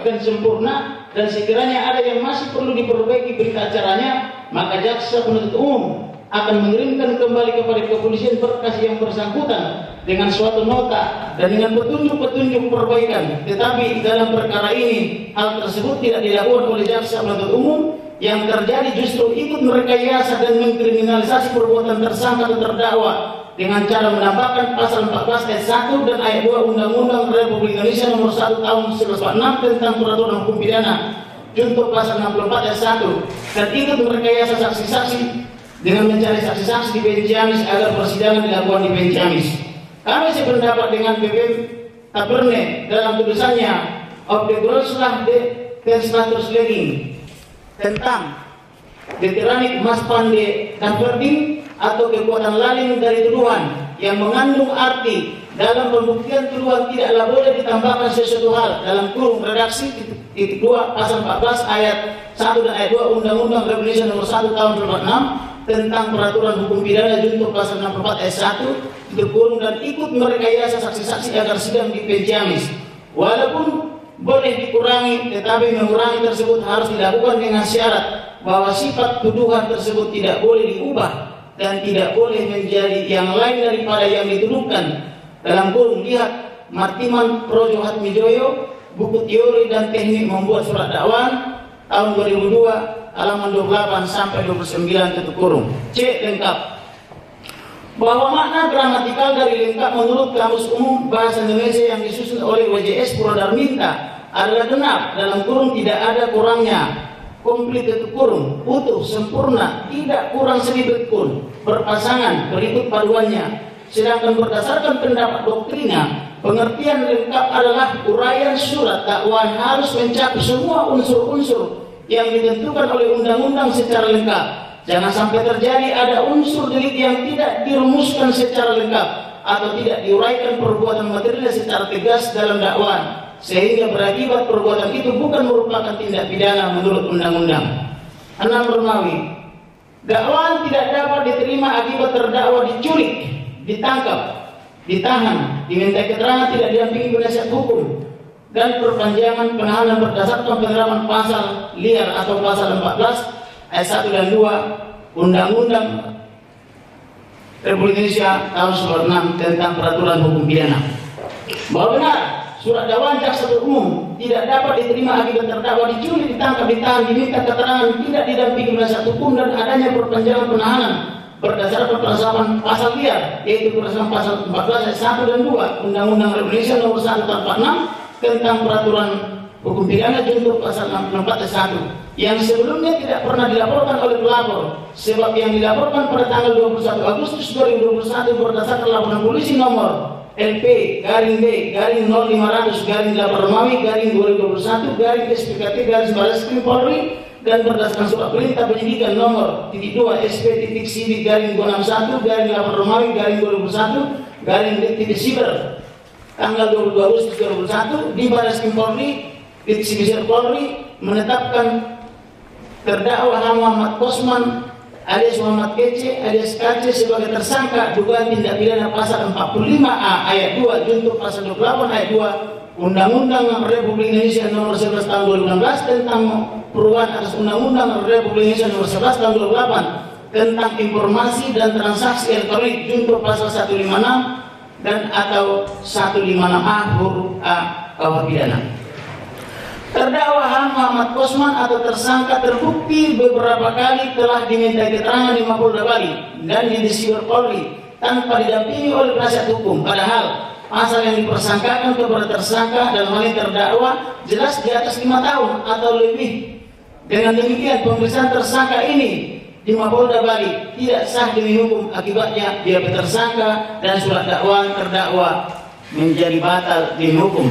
dan sempurna dan sekiranya ada yang masih perlu diperbaiki berita acaranya, maka jaksa penuntut umum akan mengirimkan kembali kepada kepolisian berkas yang bersangkutan dengan suatu nota dan dengan petunjuk-petunjuk perbaikan. Tetapi dalam perkara ini hal tersebut tidak dilakukan oleh jaksa penuntut umum. Yang terjadi justru ikut merekayasa dan mengkriminalisasi perbuatan tersangka atau terdakwa dengan cara menambahkan pasal 14 ayat 1 dan ayat 2 Undang-Undang Republik Indonesia nomor 1 tahun 1946 tentang peraturan hukum pidana junto pasal 64 ayat 1, dan ikut merekayasa saksi-saksi dengan mencari saksi-saksi di PN Ciamis agar persidangan dilakukan di PN Ciamis. Kami sependapat dengan BPM Taberne dalam tulisannya of the Grosslah de Tenslatuslegging tentang Deteranik Mas Pande Danverding atau kekuatan lain dari tuduhan yang mengandung arti dalam pembuktian tuduhan tidaklah boleh ditambahkan sesuatu hal dalam kurung redaksi titik 2 pasal 14 ayat 1 dan ayat 2 Undang-Undang Republik Indonesia nomor 1 tahun 1946 tentang peraturan hukum pidana junto pasal 64 ayat 1 dikurung dan ikut merekayasa saksi-saksi agar sidang di PN Ciamis. Walaupun boleh dikurangi, tetapi mengurangi tersebut harus dilakukan dengan syarat bahwa sifat tuduhan tersebut tidak boleh diubah dan tidak boleh menjadi yang lain daripada yang dituduhkan. Dalam kurung lihat Martiman Projo Hatmijoyo, buku teori dan teknik membuat surat dakwaan tahun 2002 halaman 28 sampai 29 tutup kurung. C. Lengkap. Bahwa makna gramatikal dari lengkap menurut Kamus Umum Bahasa Indonesia yang disusun oleh WJS Purwodarminta adalah genap, dalam kurung tidak ada kurangnya, komplit tutup kurung, utuh, sempurna, tidak kurang sedikit pun, berpasangan, berikut paduannya. Sedangkan berdasarkan pendapat doktrina, pengertian lengkap adalah uraian surat dakwaan harus mencakup semua unsur-unsur yang ditentukan oleh undang-undang secara lengkap. Jangan sampai terjadi ada unsur delik yang tidak dirumuskan secara lengkap atau tidak diuraikan perbuatan material secara tegas dalam dakwaan, sehingga berakibat perbuatan itu bukan merupakan tindak pidana menurut undang-undang. 6. Romawi. Dakwaan tidak dapat diterima akibat terdakwa diculik, ditangkap, ditahan, diminta keterangan tidak didampingi penasihat hukum, dan perpanjangan penahanan berdasarkan penerapan pasal liar atau pasal 14 ayat 1 dan 2 Undang-Undang Republik Indonesia tahun 1946 tentang peraturan hukum pidana. Bahwa benar surat dakwaan jaksa penuntut umum tidak dapat diterima akibat terdakwa diculik, ditangkap, ditahan, diminta keterangan tidak didampingi penasihat hukum, dan adanya perpanjangan penahanan berdasarkan penerapan pasal liar, yaitu berdasarkan pasal 14 ayat 1 dan 2 Undang-Undang Republik Indonesia nomor 1 tahun 1946 tentang peraturan hukum pidana junto pasal 64 ayat 1 yang sebelumnya tidak pernah dilaporkan oleh pelapor, sebab yang dilaporkan pada tanggal 21 Agustus 2021 berdasarkan laporan polisi nomor LP-B-0500-8 Romawi-2021 SPKT Barreskrim Polri, dan berdasarkan surat perintah penyidikan nomor 2 SP.Sidik-261 8 Romawi-2021 Siber tanggal 22 Agustus 2021 di Barreskrim Polri Divisi Polri menetapkan terdakwa Muhammad Kosman alias Muhammad Kece alias KC sebagai tersangka dugaan tindak pidana pasal 45A ayat 2 junto pasal 28 ayat 2 Undang-Undang Republik Indonesia Nomor 11 Tahun 2016 tentang perubahan atas Undang-Undang Republik Indonesia Nomor 11 Tahun 2008 tentang informasi dan transaksi elektronik junto pasal 156 dan atau 156A huruf A KUH pidana. Terdakwa Muhammad Kosman atau tersangka terbukti beberapa kali telah diminta keterangan di Mapolda Bali dan di Siber Polri tanpa didampingi oleh penasihat hukum. Padahal pasal yang dipersangkakan kepada tersangka dalam hal ini terdakwa jelas di atas 5 tahun atau lebih. Dengan demikian pemeriksaan tersangka ini di Mapolda Bali tidak sah demi hukum, akibatnya dia tersangka dan surat dakwaan terdakwa menjadi batal demi hukum.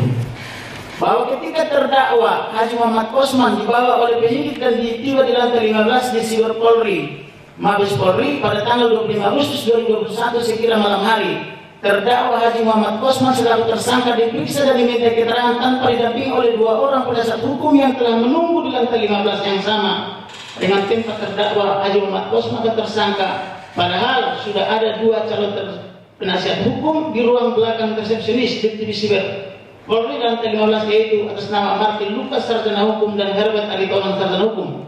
Bahwa ketika terdakwa Haji Muhammad Kosman dibawa oleh penyidik dan tiba di lantai 15 di Siber Polri, Mabes Polri pada tanggal 25 Agustus 2021 sekira malam hari, terdakwa Haji Muhammad Kosman selaku tersangka diperiksa dan diminta keterangan tanpa didampingi oleh 2 orang penasihat hukum yang telah menunggu di lantai 15 yang sama dengan tempat terdakwa Haji Muhammad Kosman atau tersangka. Padahal sudah ada 2 calon penasihat hukum di ruang belakang resepsionis di Siber Polri lantai 15 yaitu atas nama Martin Lucas sarjana hukum dan Herbert Aritonang sarjana hukum.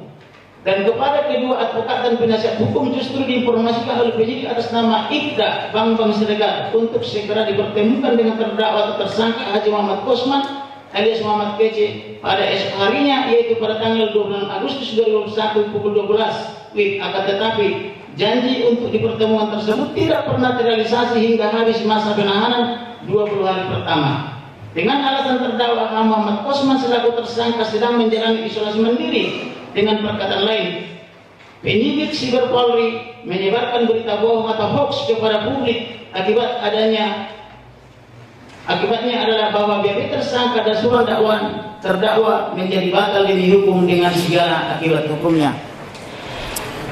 Dan kepada kedua advokat dan penasihat hukum justru diinformasikan oleh penyidik atas nama Ibda Bambang Siregar untuk segera dipertemukan dengan terdakwa atau tersangka Haji Muhammad Kosman alias Muhammad Kece pada esok harinya yaitu pada tanggal 26 Agustus 2021 pukul 12 WIB. Akan tetapi janji untuk di pertemuan tersebut tidak pernah terrealisasi hingga habis masa penahanan 20 hari pertama. Dengan alasan terdakwa Muhammad Kosman selaku tersangka sedang menjalani isolasi mandiri. Dengan perkataan lain, penyidik Siber Polri menyebarkan berita bohong atau hoax kepada publik. Akibatnya adalah bahwa BAP tersangka dan surat dakwaan terdakwa menjadi batal demi hukum dengan segala akibat hukumnya.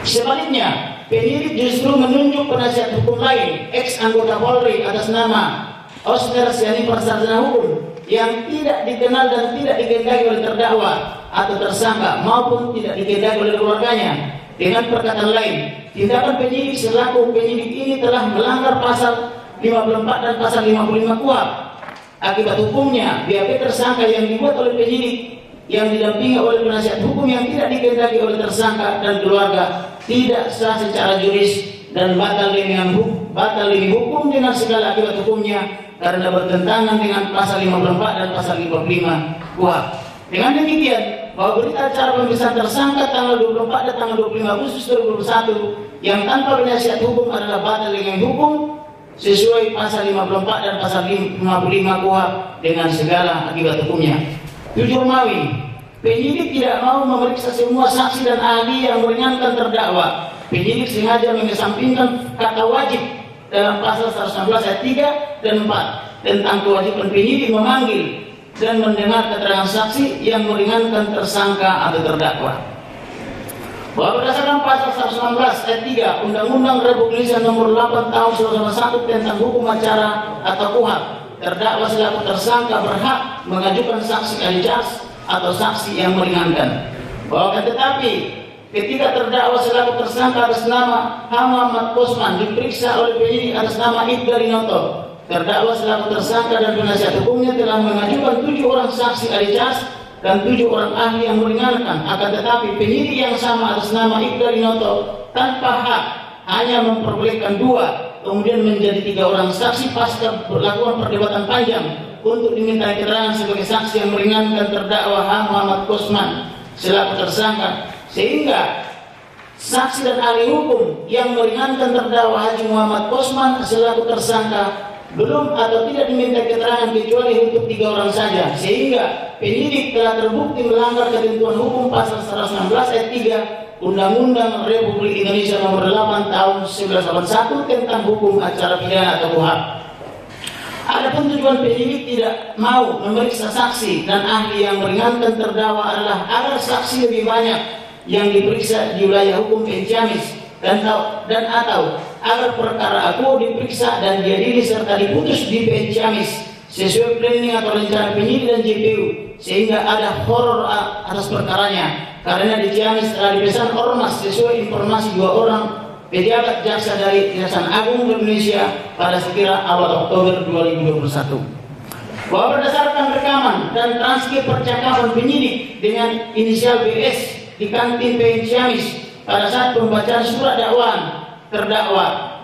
Sebaliknya, penyidik justru menunjuk penasihat hukum lain, ex anggota Polri atas nama Oscar Sianipar sarjana hukum yang tidak dikenal dan tidak dikehendaki oleh terdakwa atau tersangka maupun tidak dikehendaki oleh keluarganya. Dengan perkataan lain, tindakan penyidik selaku penyidik ini telah melanggar pasal 54 dan pasal 55 KUHP. Akibat hukumnya, BAP tersangka yang dibuat oleh penyidik yang didampingi oleh penasihat hukum yang tidak dikehendaki oleh tersangka dan keluarga tidak sah secara juris dan batal demi hukum dengan segala akibat hukumnya karena bertentangan dengan pasal 54 dan pasal 55 KUHP. Dengan demikian, bahwa berita acara pemeriksaan tersangka tanggal 24 dan tanggal 25 Agustus 2021 yang tanpa penasihat hukum adalah batal dengan hukum sesuai pasal 54 dan pasal 55 KUHP dengan segala akibat hukumnya. Jujur mawi, penyidik tidak mau memeriksa semua saksi dan ahli yang meringankan terdakwa. Penyidik sengaja mengesampingkan kata wajib dalam pasal 116 ayat 3 dan 4 tentang kewajiban penyidik memanggil dan mendengar keterangan saksi yang meringankan tersangka atau terdakwa. Bahwa berdasarkan pasal 116 ayat 3 Undang-Undang Republik Indonesia Nomor 8 Tahun 1991 tentang hukum acara atau KUHP, terdakwa selaku tersangka berhak mengajukan saksi ahli jas atau saksi yang meringankan. Bahwa tetapi ketika terdakwa selaku tersangka atas nama Muhammad Kosman diperiksa oleh penyidik atas nama Ibda Rinoto, terdakwa selaku tersangka dan penasihat hukumnya telah mengajukan 7 orang saksi ahli jas dan 7 orang ahli yang meringankan. Akan tetapi penyidik yang sama atas nama Ibda Rinoto tanpa hak hanya memperbolehkan 2, kemudian menjadi 3 orang saksi pasca berlakukan perdebatan panjang untuk diminta keterangan sebagai saksi yang meringankan terdakwa Muhammad Kosman selaku tersangka, sehingga saksi dan ahli hukum yang meringankan terdakwa Haji Muhammad Kosman selaku tersangka belum atau tidak diminta keterangan kecuali untuk 3 orang saja, sehingga penyidik telah terbukti melanggar ketentuan hukum pasal 116 ayat 3 Undang-Undang Republik Indonesia Nomor 8 Tahun 1981 tentang hukum acara pidana atau KUHP. Adapun tujuan penyidik tidak mau memeriksa saksi dan ahli yang meringankan terdakwa adalah agar saksi lebih banyak yang diperiksa di wilayah hukum Ciamis dan atau agar perkara aku diperiksa dan diadili serta diputus di Ciamis sesuai planning atau rencana penyidik dan JPU sehingga ada horor atas perkaranya. Karena di Ciamis telah dipesan ormas sesuai informasi 2 orang pejabat jaksa dari Kejaksaan Agung Indonesia pada sekira awal Oktober 2021. Bahwa berdasarkan rekaman dan transkrip percakapan penyidik dengan inisial BS di kantin PN Ciamis pada saat pembacaan surat dakwaan terdakwa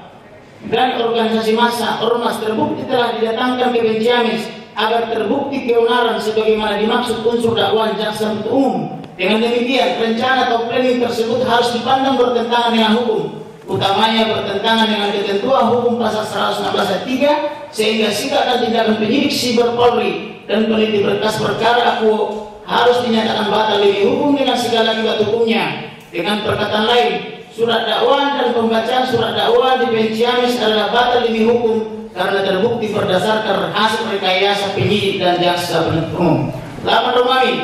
dan organisasi massa ormas terbukti telah didatangkan ke PN Ciamis agar terbukti keonaran sebagaimana dimaksud unsur dakwaan jaksa penuntut umum. Dengan demikian, rencana atau planning tersebut harus dipandang bertentangan dengan hukum, utamanya bertentangan dengan ketentuan hukum pasal 116 ayat 3, sehingga sikap dan tindakan penyidik siber Polri dan peneliti berkas perkara Akuo harus dinyatakan batal demi hukum dengan segala akibat hukumnya. Dengan perkataan lain, surat dakwaan dan pembacaan surat dakwaan di PN Ciamis adalah batal demi hukum karena terbukti berdasarkan hasil rekayasa penyidik dan jaksa penuntut umum. 8 Romawi,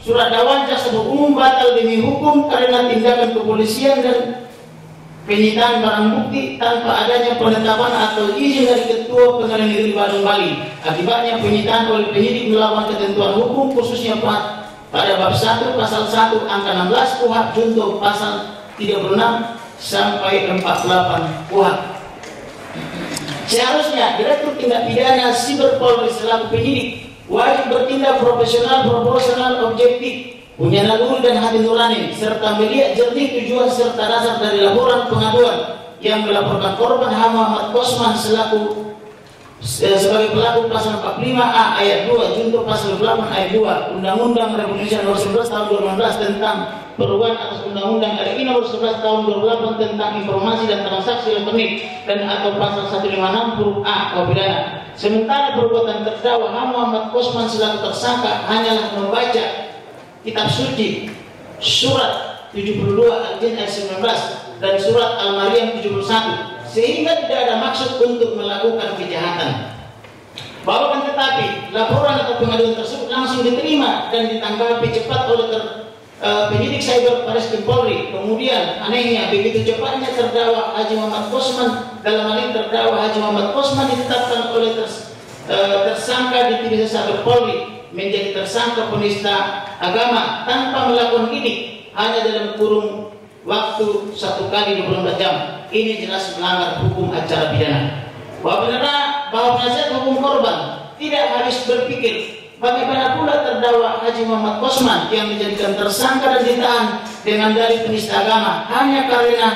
surat dakwaan jaksa penuntut umum batal demi hukum karena tindakan kepolisian dan penyitaan barang bukti tanpa adanya penetapan atau izin dari Ketua Pengadilan Negeri Badung Bali. Akibatnya penyitaan oleh penyidik melawan ketentuan hukum khususnya pada bab 1 pasal 1 angka 16 KUHP junto pasal 36 sampai 48 KUHP. Seharusnya Direktur Tindak Pidana Siber Polri selaku penyidik wajib bertindak profesional, proporsional, objektif, punya naluri dan hati nurani, serta melihat jernih tujuan serta dasar dari laporan pengaduan yang melaporkan korban H. Muhammad Kosman sebagai pelaku pasal 45A ayat 2 junto pasal 8 ayat 2 Undang-Undang Republik Indonesia Nomor 11 Tahun 2016 tentang perubahan atas Undang-Undang RI Nomor 11 Tahun 2008 tentang informasi dan transaksi elektronik dan atau pasal 156 huruf A KUH pidana. Sementara perbuatan terdakwa H. Muhammad Kosman selaku tersangka hanyalah membaca kitab suci surat 72 Al-Jin ayat 19 dan surat Al-Maryam 71, sehingga tidak ada maksud untuk melakukan kejahatan. Bahkan tetapi laporan atau pengaduan tersebut langsung diterima dan ditanggapi cepat oleh penyidik cyber Bareskrim Polri. Kemudian anehnya begitu cepatnya terdakwa Haji Muhammad Kosman, dalam hal ini terdakwa Haji Muhammad Kosman ditetapkan oleh tersangka di Divisi Cyber Polri menjadi tersangka penista agama tanpa melakukan ini hanya dalam kurun waktu 1 kali 24 jam. Ini jelas melanggar hukum acara pidana. Bahwa penasihat hukum korban tidak habis berpikir bagaimana pula terdakwa Haji Muhammad Kosman yang dijadikan tersangka dan ditahan dengan dalih penista agama hanya karena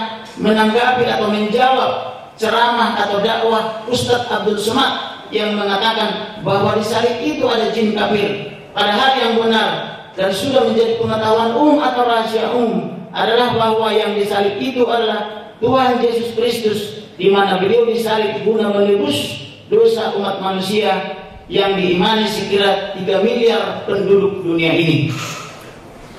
menanggapi atau menjawab ceramah atau dakwah Ustadz Abdul Somad yang mengatakan bahwa di salib itu ada jin kafir. Padahal yang benar dan sudah menjadi pengetahuan umum atau rahasia umum adalah bahwa yang disalib itu adalah Tuhan Yesus Kristus, di mana beliau disalib guna menebus dosa umat manusia yang diimani sekira 3 miliar penduduk dunia ini.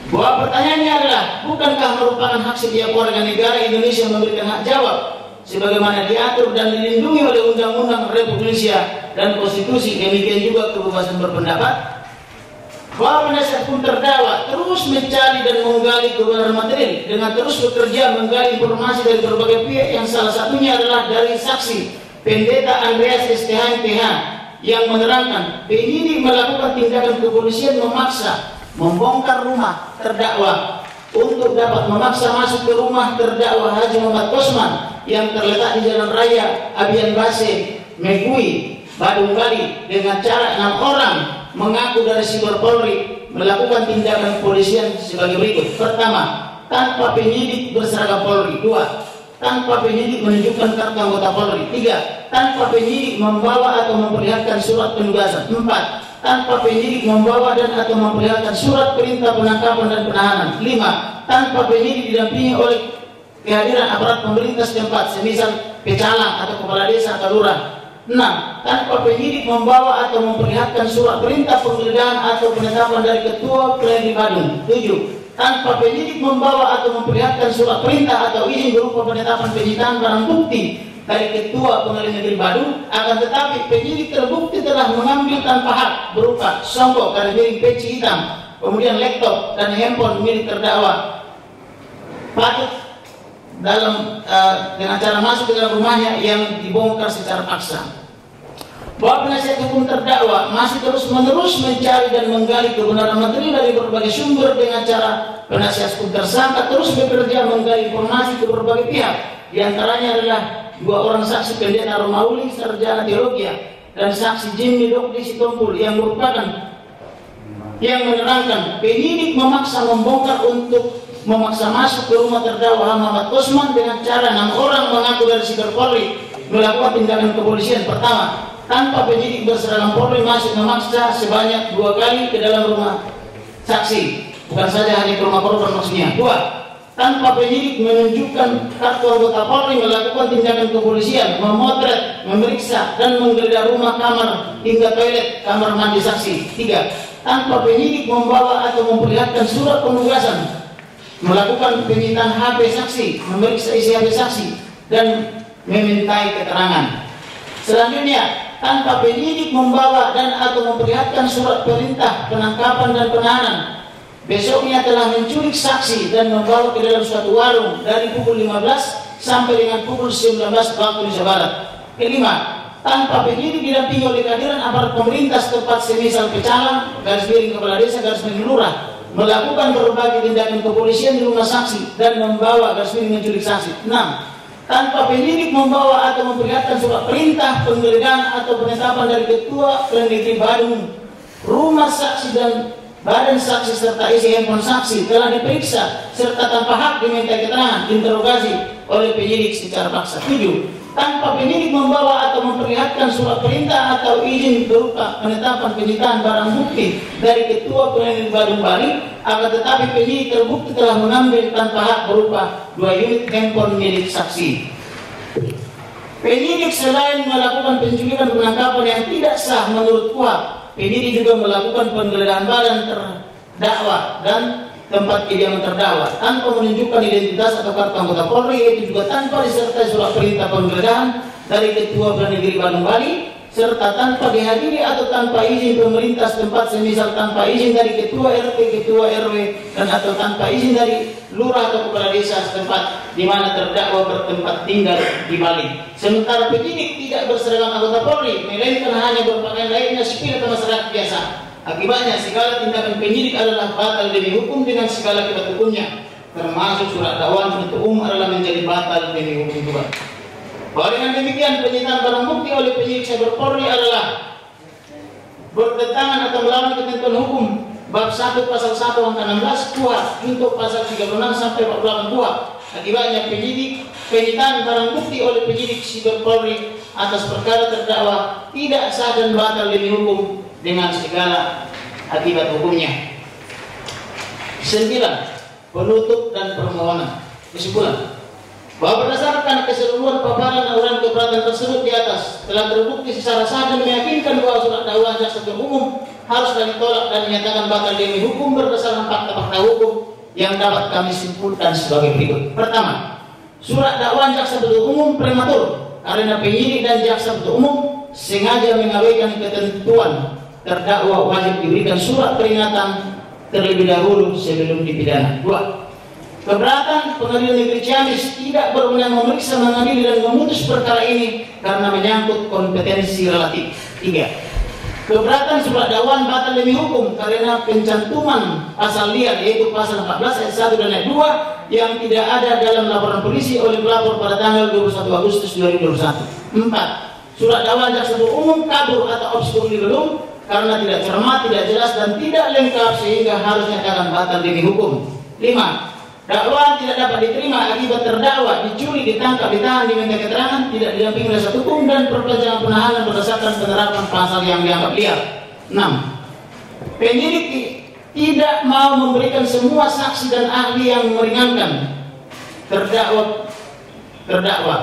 Bahwa pertanyaannya adalah, bukankah merupakan hak setiap warga negara Indonesia memberikan hak jawab sebagaimana diatur dan dilindungi oleh Undang-Undang Republik Indonesia dan Konstitusi, demikian juga kebebasan berpendapat? Bahwa penasihat hukum terdakwa terus mencari dan menggali kebenaran material dengan terus bekerja menggali informasi dari berbagai pihak yang salah satunya adalah dari saksi Pendeta Andreas STH MPH yang menerangkan penyidik melakukan tindakan kepolisian memaksa membongkar rumah terdakwa untuk dapat memaksa masuk ke rumah terdakwa Haji Muhammad Kosman yang terletak di Jalan Raya Abian Base, Megui, Badung Bali dengan cara 6 orang mengaku dari siber Polri melakukan tindakan kepolisian sebagai berikut. Pertama, tanpa penyidik berseragam Polri. 2, tanpa penyidik menunjukkan kartu anggota Polri. 3, tanpa penyidik membawa atau memperlihatkan surat penugasan. 4, tanpa penyidik membawa dan atau memperlihatkan surat perintah penangkapan dan penahanan. 5, tanpa penyidik didampingi oleh kehadiran aparat pemerintah setempat semisal pecalang atau kepala desa atau lurah. 6, tanpa penyidik membawa atau memperlihatkan surat perintah penggeledahan atau penetapan dari Ketua Pengadilan Badung. 7, tanpa penyidik membawa atau memperlihatkan surat perintah atau izin berupa penetapan penyitaan barang bukti dari Ketua Pengadilan Negeri Badung. Akan tetapi penyidik terbukti telah mengambil tanpa hak berupa songkok dan miring peci hitam, kemudian laptop dan handphone milik terdakwa patut dengan cara masuk ke dalam rumahnya yang dibongkar secara paksa. bahwa penasihat hukum terdakwa masih terus-menerus mencari dan menggali kebenaran materi dari berbagai sumber dengan cara penasihat hukum tersangka terus bekerja menggali informasi ke berbagai pihak. Di antaranya adalah 2 orang saksi pendeta Romauli, sarjana teologi, dan saksi Jimmy Dokdi Sitompul yang menerangkan penyidik memaksa membongkar untuk memaksa masuk ke rumah terdakwa Muhammad Osman dengan cara 6 orang mengaku dari Siber Polri melakukan tindakan kepolisian. Pertama, tanpa penyidik berseragam Polri masuk memaksa sebanyak 2 kali ke dalam rumah saksi, bukan saja hanya ke rumah korban maksudnya. 2, tanpa penyidik menunjukkan kartu anggota Polri melakukan tindakan kepolisian, memotret, memeriksa, dan menggeledah rumah, kamar, hingga toilet, kamar mandi saksi. 3, tanpa penyidik membawa atau memperlihatkan surat penugasan, melakukan penyitaan HP saksi, memeriksa isi HP saksi, dan memintai keterangan. Selanjutnya, tanpa penyidik membawa dan atau memperlihatkan surat perintah penangkapan dan penahanan, besoknya telah menculik saksi dan membawa ke dalam suatu warung dari pukul 15 sampai dengan pukul 19 waktu Indonesia Barat. Kelima, tanpa penyidik didampingi oleh kehadiran aparat pemerintah setempat semisal pecalang, garis miring kepala desa, garis miring lurah, melakukan berbagai tindakan kepolisian di rumah saksi dan membawa garis miring menculik saksi. 6, tanpa penyidik membawa atau memperlihatkan surat perintah penggeledahan atau penetapan dari Ketua Pengadilan Negeri Badung, rumah saksi dan badan saksi serta isi handphone saksi telah diperiksa serta tanpa hak diminta keterangan interogasi oleh penyidik secara paksa. 7, tanpa penyidik membawa atau memperlihatkan surat perintah atau izin berupa penetapan penyitaan barang bukti dari Ketua Pengadilan Negeri Badung Bali, akan tetapi penyidik terbukti telah mengambil tanpa hak berupa 2 unit handphone milik saksi. Penyidik selain melakukan penculikan penangkapan yang tidak sah menurut KUHP, penyidik juga melakukan penggeledahan badan terdakwa dan tempat kediaman terdakwa tanpa menunjukkan identitas atau kartu anggota Polri, yaitu juga tanpa disertai surat perintah penggeledahan dari Ketua Pengadilan Negeri Badung Bali, serta tanpa dihadiri atau tanpa izin pemerintah setempat semisal tanpa izin dari Ketua RT, Ketua RW, dan atau tanpa izin dari lurah atau kepala desa setempat di mana terdakwa bertempat tinggal di Bali. Sementara penyidik tidak berseragam anggota Polri, melainkan hanya berpakaian layaknya sipil atau masyarakat biasa. Akibatnya segala tindakan penyidik adalah batal demi hukum dengan segala akibat hukumnya, termasuk surat dakwaan penuntut umum adalah menjadi batal demi hukum juga. Bahwa dengan demikian penyitaan barang bukti oleh penyidik Cyber Polri adalah bertentangan atau melawan ketentuan hukum bab 1 pasal 1 angka 16 KUHP untuk pasal 36 sampai 48 KUHP. Akibatnya penyitaan barang bukti oleh penyidik Cyber Polri atas perkara terdakwa tidak sah dan batal demi hukum dengan segala akibat hukumnya. 9. Penutup dan permohonan. Kesimpulan, bahwa berdasarkan keseluruhan paparan uraian keberatan tersebut di atas telah terbukti secara sah dan meyakinkan bahwa surat dakwaan jaksa penuntut umum harus ditolak dan dinyatakan batal demi hukum berdasarkan fakta-fakta hukum yang dapat kami simpulkan sebagai berikut. Pertama, surat dakwaan jaksa penuntut umum prematur karena penyidik dan jaksa penuntut umum sengaja mengabaikan ketentuan terdakwa wajib diberikan surat peringatan terlebih dahulu sebelum dipidana. 2. Keberatan Pengadilan Negeri Ciamis tidak berwenang memeriksa, mengadili dan memutus perkara ini karena menyangkut kompetensi relatif. 3. Keberatan surat dakwaan batal demi hukum karena pencantuman pasal liar, yaitu pasal 14 ayat 1 dan ayat 2 yang tidak ada dalam laporan polisi oleh pelapor pada tanggal 21 Agustus 2021. 4. Surat dakwaan jaksa penuntut umum kabur atau obskur libellum karena tidak cermat, tidak jelas dan tidak lengkap sehingga harus dinyatakan batal demi hukum. 5. Dakwaan tidak dapat diterima akibat terdakwa dicuri, ditangkap, ditahan, diminta keterangan, tidak didampingi oleh satu hukum dan perpanjangan penahanan berdasarkan penerapan pasal yang dianggap liar. 6. Penyidik tidak mau memberikan semua saksi dan ahli yang meringankan terdakwa.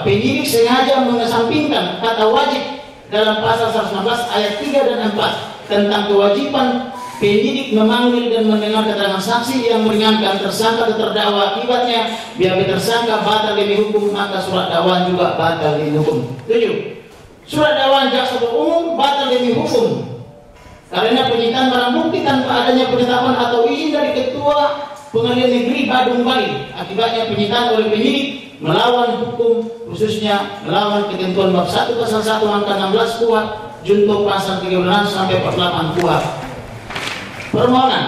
Penyidik sengaja mengesampingkan kata wajib dalam pasal 119 ayat 3 dan 4 tentang kewajiban penyidik memanggil dan mendengar keterangan saksi yang meringankan tersangka atau terdakwa. Akibatnya, BAP tersangka batal demi hukum, maka surat dakwaan juga batal demi hukum. 7. Surat dakwaan jaksa penuntut umum batal demi hukum karena penyitaan barang bukti tanpa adanya penetapan atau izin dari Ketua Pengadilan Negeri Badung Bali. Akibatnya penyitaan oleh penyidik melawan hukum, khususnya melawan ketentuan bab 1 pasal 1 angka 16 KUHP junto pasal 13 sampai 48 KUHP. Permohonan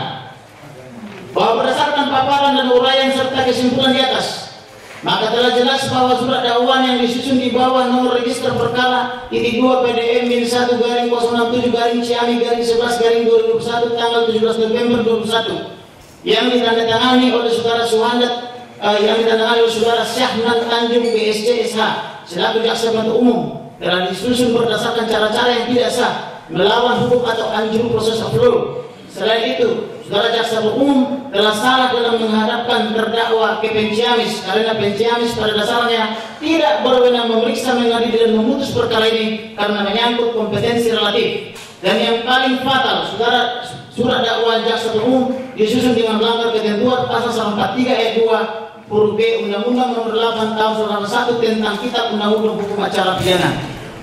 bahwa berdasarkan paparan dan uraian serta kesimpulan di atas, maka telah jelas bahwa surat dakwaan yang disusun di bawah nomor register perkara titik 2 PDM min 1 garing 067 garing Ciamis garing 11 garing 2021 tanggal 17 November 2021 yang ditandatangani oleh saudara Suhandat yang ditandatangani oleh saudara Syahnan Tanjung PSC SH selaku jaksa penuntut umum telah disusun berdasarkan cara-cara yang tidak sah, melawan hukum atau unjust process of law. Selain itu, saudara jaksa penuntut umum telah salah dalam menghadapkan terdakwa ke Ciamis karena Ciamis pada dasarnya tidak berwenang memeriksa, mengadili dan memutus perkara ini karena menyangkut kompetensi relatif. Dan yang paling fatal, saudara surat dakwaan jaksa penuntut umum disusun dengan melanggar ketentuan pasal 43 ayat 2 huruf B Undang-Undang Nomor 8 Tahun 1991 tentang Kitab Undang-Undang Hukum Acara Pidana.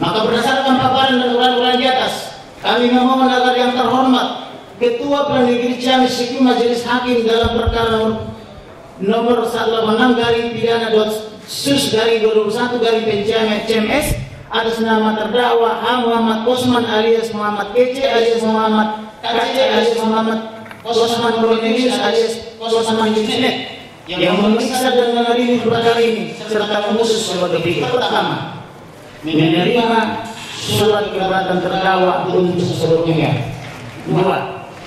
Maka berdasarkan paparan dan uraian di atas, kami memohon agar yang terhormat Ketua Pengadilan Negeri Ciamis Seki Majelis Hakim dalam perkara nomor 186 garing pidana sus garing 2021 garing Ciamis CMS atas nama terdakwa H. Muhammad Kosman alias Muhammad Kece alias Muhammad KC alias Muhammad Kosman Cornelius alias Kosman Junet yang memeriksa dan mengadili perkara ini serta memutus sebagai berikut. Pertama, menerima surat keberatan terdakwa untuk seluruhnya. 2.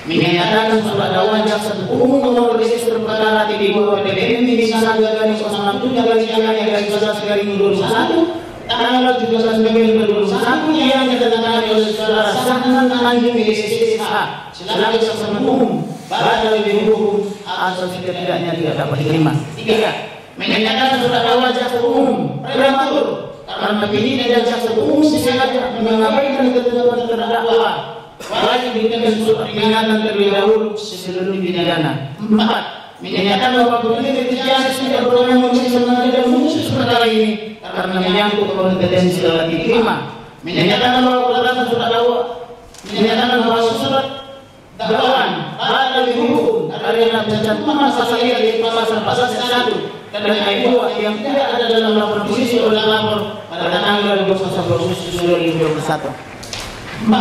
Menyatakan surat dakwaan jaksa penuntut umum nomor register perkara titik 2 PDM min 1 garing 067 garing Ciamis garing 11 garing 2021 tanggal 17 November 2021 yang ditandatangani oleh saudara Syahnan Tanjung PSC SH selaku jaksa penuntut umum batal demi hukum atau setidaknya tidak dapat diterima. 3. Menyatakan surat dakwaan jaksa umum prematur karena penyidik dan jaksa umum sengaja mengabaikan ketentuan terdakwa wajib diberikan surat peringatan terlebih dahulu sebelum pidana. 4. Menyatakan bahwa penyidik Ciamis tidak berwenang memeriksa dan memutus perkara ini karena menyangkut kompetensi relatif. 5. Menyatakan bahwa berdasarkan surat dakwaan menyatakan bahwa surat dakwaan batal dihukum karena tercantum pasal di pasal 1 dan ayat 2 yang tidak ada dalam laporan polisi oleh lapor pada tanggal 21 Agustus 2021. 6.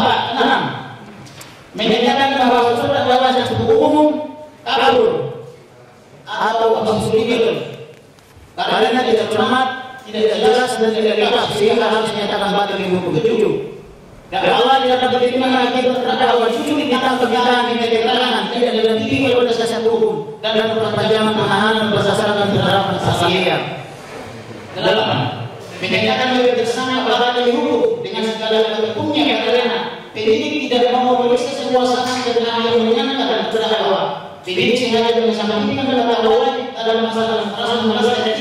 Menyatakan bahwa surat dakwaan jaksa penuntut umum kabur atau absurd karena tidak cermat, tidak jelas dan tidak lengkap sehingga harus dinyatakan batal dihukum. 7. Dakwaan tidak dapat diterima akibat terdakwa sulit ditangkap ditahan di keterangan tidak didampingi oleh siasat hukum dan perpanjangan penahanan berdasarkan penerapan pasal liar. 8. Menyatakan bahwa tersangka batal dihukum dengan segala hukumnya karena penyidik tidak mau memeriksa sebuah saksi dan ahli yang menyangka terdakwa. Penyidik sengaja mengesampingkan terdakwa dalam pasal 119 ayat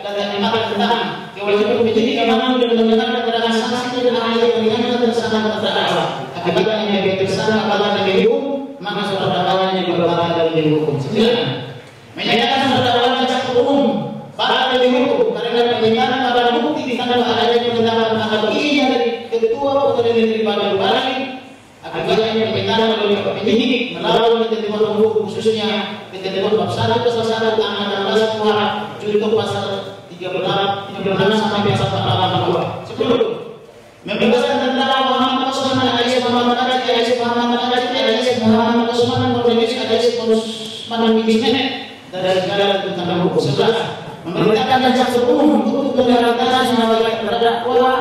3 dan mengatakan tentang kewajiban penyidik mengambil dan mendengarkan keterangan saksi dan ahli yang menyangka tersangka terdakwa. Akibatnya dia tersangka batal dihukum, maka surat dakwaannya juga batal dihukum. 9. Menyatakan surat dakwaan jaksa umum batal dihukum karena penyitaan barang bukti ditangkap adanya penetapan akal ini dari Ketua Pengadilan Negeri Bandung Barat. Akibatnya penyitaan oleh penyidik melalui ketentuan hukum khususnya ketentuan bab 1 pasal 1 angka 16 KUHP junto pasal 36 sampai pasal 82. 10. Membebaskan terdakwa Muhammad Kosman alias Muhammad Kece alias Muhammad Kece alias Muhammad Kosman Cornelius alias Kosman Junet dari segala tuntutan hukum. 11. Memerintahkan jaksa umum untuk menyerahkan sebagai terdakwa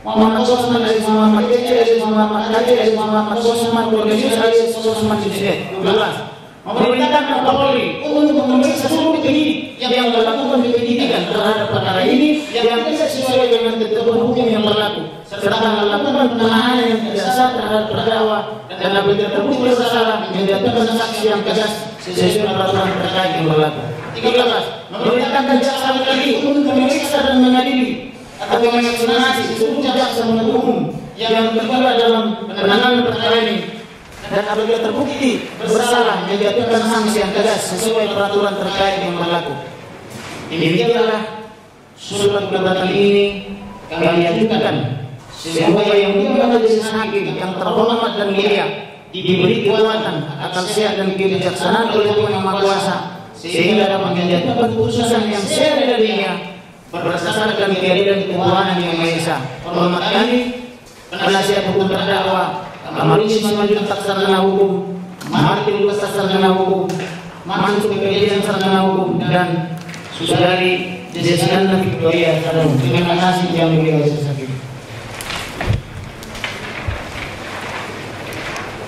Muhammad Kosman alias Muhammad Kece alias Muhammad Kece alias Muhammad Kosman Cornelius alias Kosman Junet. 12. Memerintahkan Kapolri untuk memeriksa seluruh penyidik yang melakukan penyidikan terhadap perkara ini yang tidak sesuai dengan ketentuan hukum yang berlaku serta melakukan penahanan yang tidak sah terhadap terdakwa dan apabila terbukti bersalah menjatuhkan sanksi yang tegas sesuai peraturan terkait yang berlaku. 13. Memerintahkan jaksa lagi untuk memeriksa dan mengadili atau mengeksaminasi seluruh jaksa penuntut umum yang terlibat dalam penanganan perkara ini dan apabila terbukti bersalah menjatuhkan sanksi yang tegas sesuai peraturan terkait yang berlaku. Demikianlah surat keberatan ini kami ajukan sehingga yang mulia majelis hakim yang terhormat dan mulia diberi kekuatan, akal sehat dan kebijaksanaan oleh Tuhan Yang Maha Kuasa sehingga dapat menjatuhkan putusan yang seadil adilnya berdasarkan keadilan Tuhan Yang Maha Esa. Hormat kami penasihat hukum terdakwa, Kamarudin Simanjuntak sarjana hukum, Martin Lukas sarjana hukum, Mansur Kejadian sarjana hukum, dan Saudari Jessiana Victoria sarjana hukum. Terima kasih yang mulia Majelis.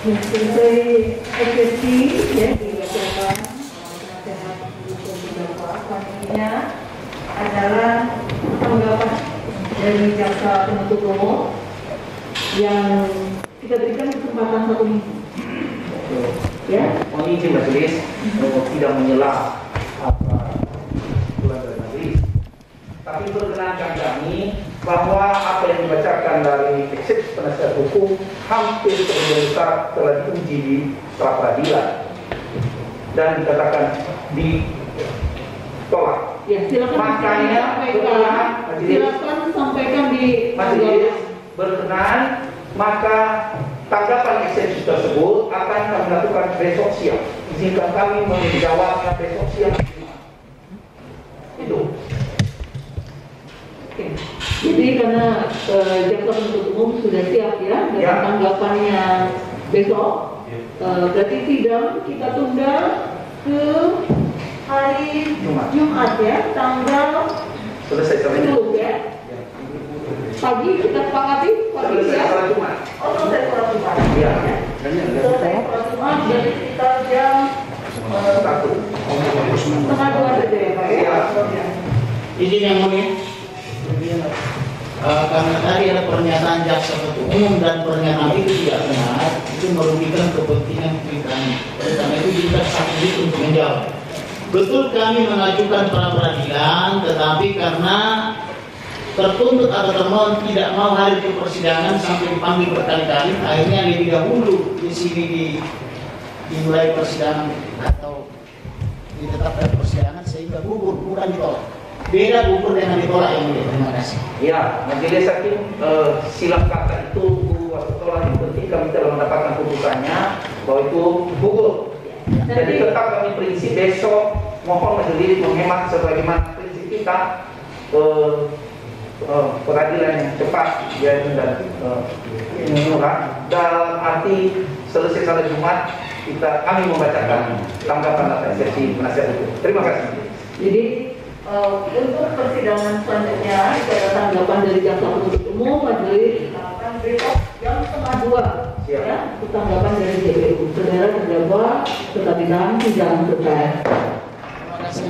Selesai eksepsi ya dibacakan penasehat hukum terdakwa. Selanjutnya adalah tanggapan dari jaksa penuntut umum yang kita berikan kesempatan 1 minggu. Ya. Mohon izin majelis untuk tidak menyela apa dari majelis, tapi perkenankan kami bahwa apa yang dibacakan dari eksepsi penasihat hukum hampir sebagian besar telah diuji di pra peradilan dan dikatakan ditolak. Ya, silakan Makanya silakan sampaikan di majelis berkenan, maka tanggapan eksepsi tersebut akan kami lakukan besok siang. Izinkan kami menjawabnya besok siang. Itu. Oke. Jadi karena jaksa penuntut umum sudah siap ya dengan tanggapannya besok, berarti sidang kita tunda ke hari Jumat ya, tanggal Selesai sampai 10 ya. Pagi kita sepakati pagi ya. Jumat. Oh, selesai sholat Jumat. Iya. Selesai sholat Jumat jadi sekitar jam 1:30 saja ya Pak ya. Izin yang mulia. Karena tadi ada pernyataan jaksa penuntut umum dan pernyataan itu tidak benar, itu merugikan kepentingan kita. Oleh karena itu kita sakit untuk menjawab. Betul kami mengajukan pra peradilan, tetapi karena tertuntut atau termohon tidak mau hadir ke persidangan sampai dipanggil berkali-kali, akhirnya lebih dahulu di sini dimulai persidangan atau ditetapkan persidangan sehingga gugur, bukan ditolak. Beda gugur dengan ditolak yang mulia. Terima kasih. Ya, majelis hakim silang kata itu gugur atau tolak, yang penting kami telah mendapatkan putusannya bahwa itu gugur. Jadi tetap kami prinsip besok mohon majelis menghemat sebagaimana prinsip kita peradilan yang cepat dan murah, dalam arti selesai salat Jumat kami membacakan tanggapan atas eksepsi penasihat hukum. Terima kasih. Jadi untuk persidangan selanjutnya ada tanggapan dari jaksa penuntut umum majelis akan besok jam 1:30 ya, tanggapan dari JPU. Saudara terdakwa tetap ditahan sidang selesai. Terima kasih.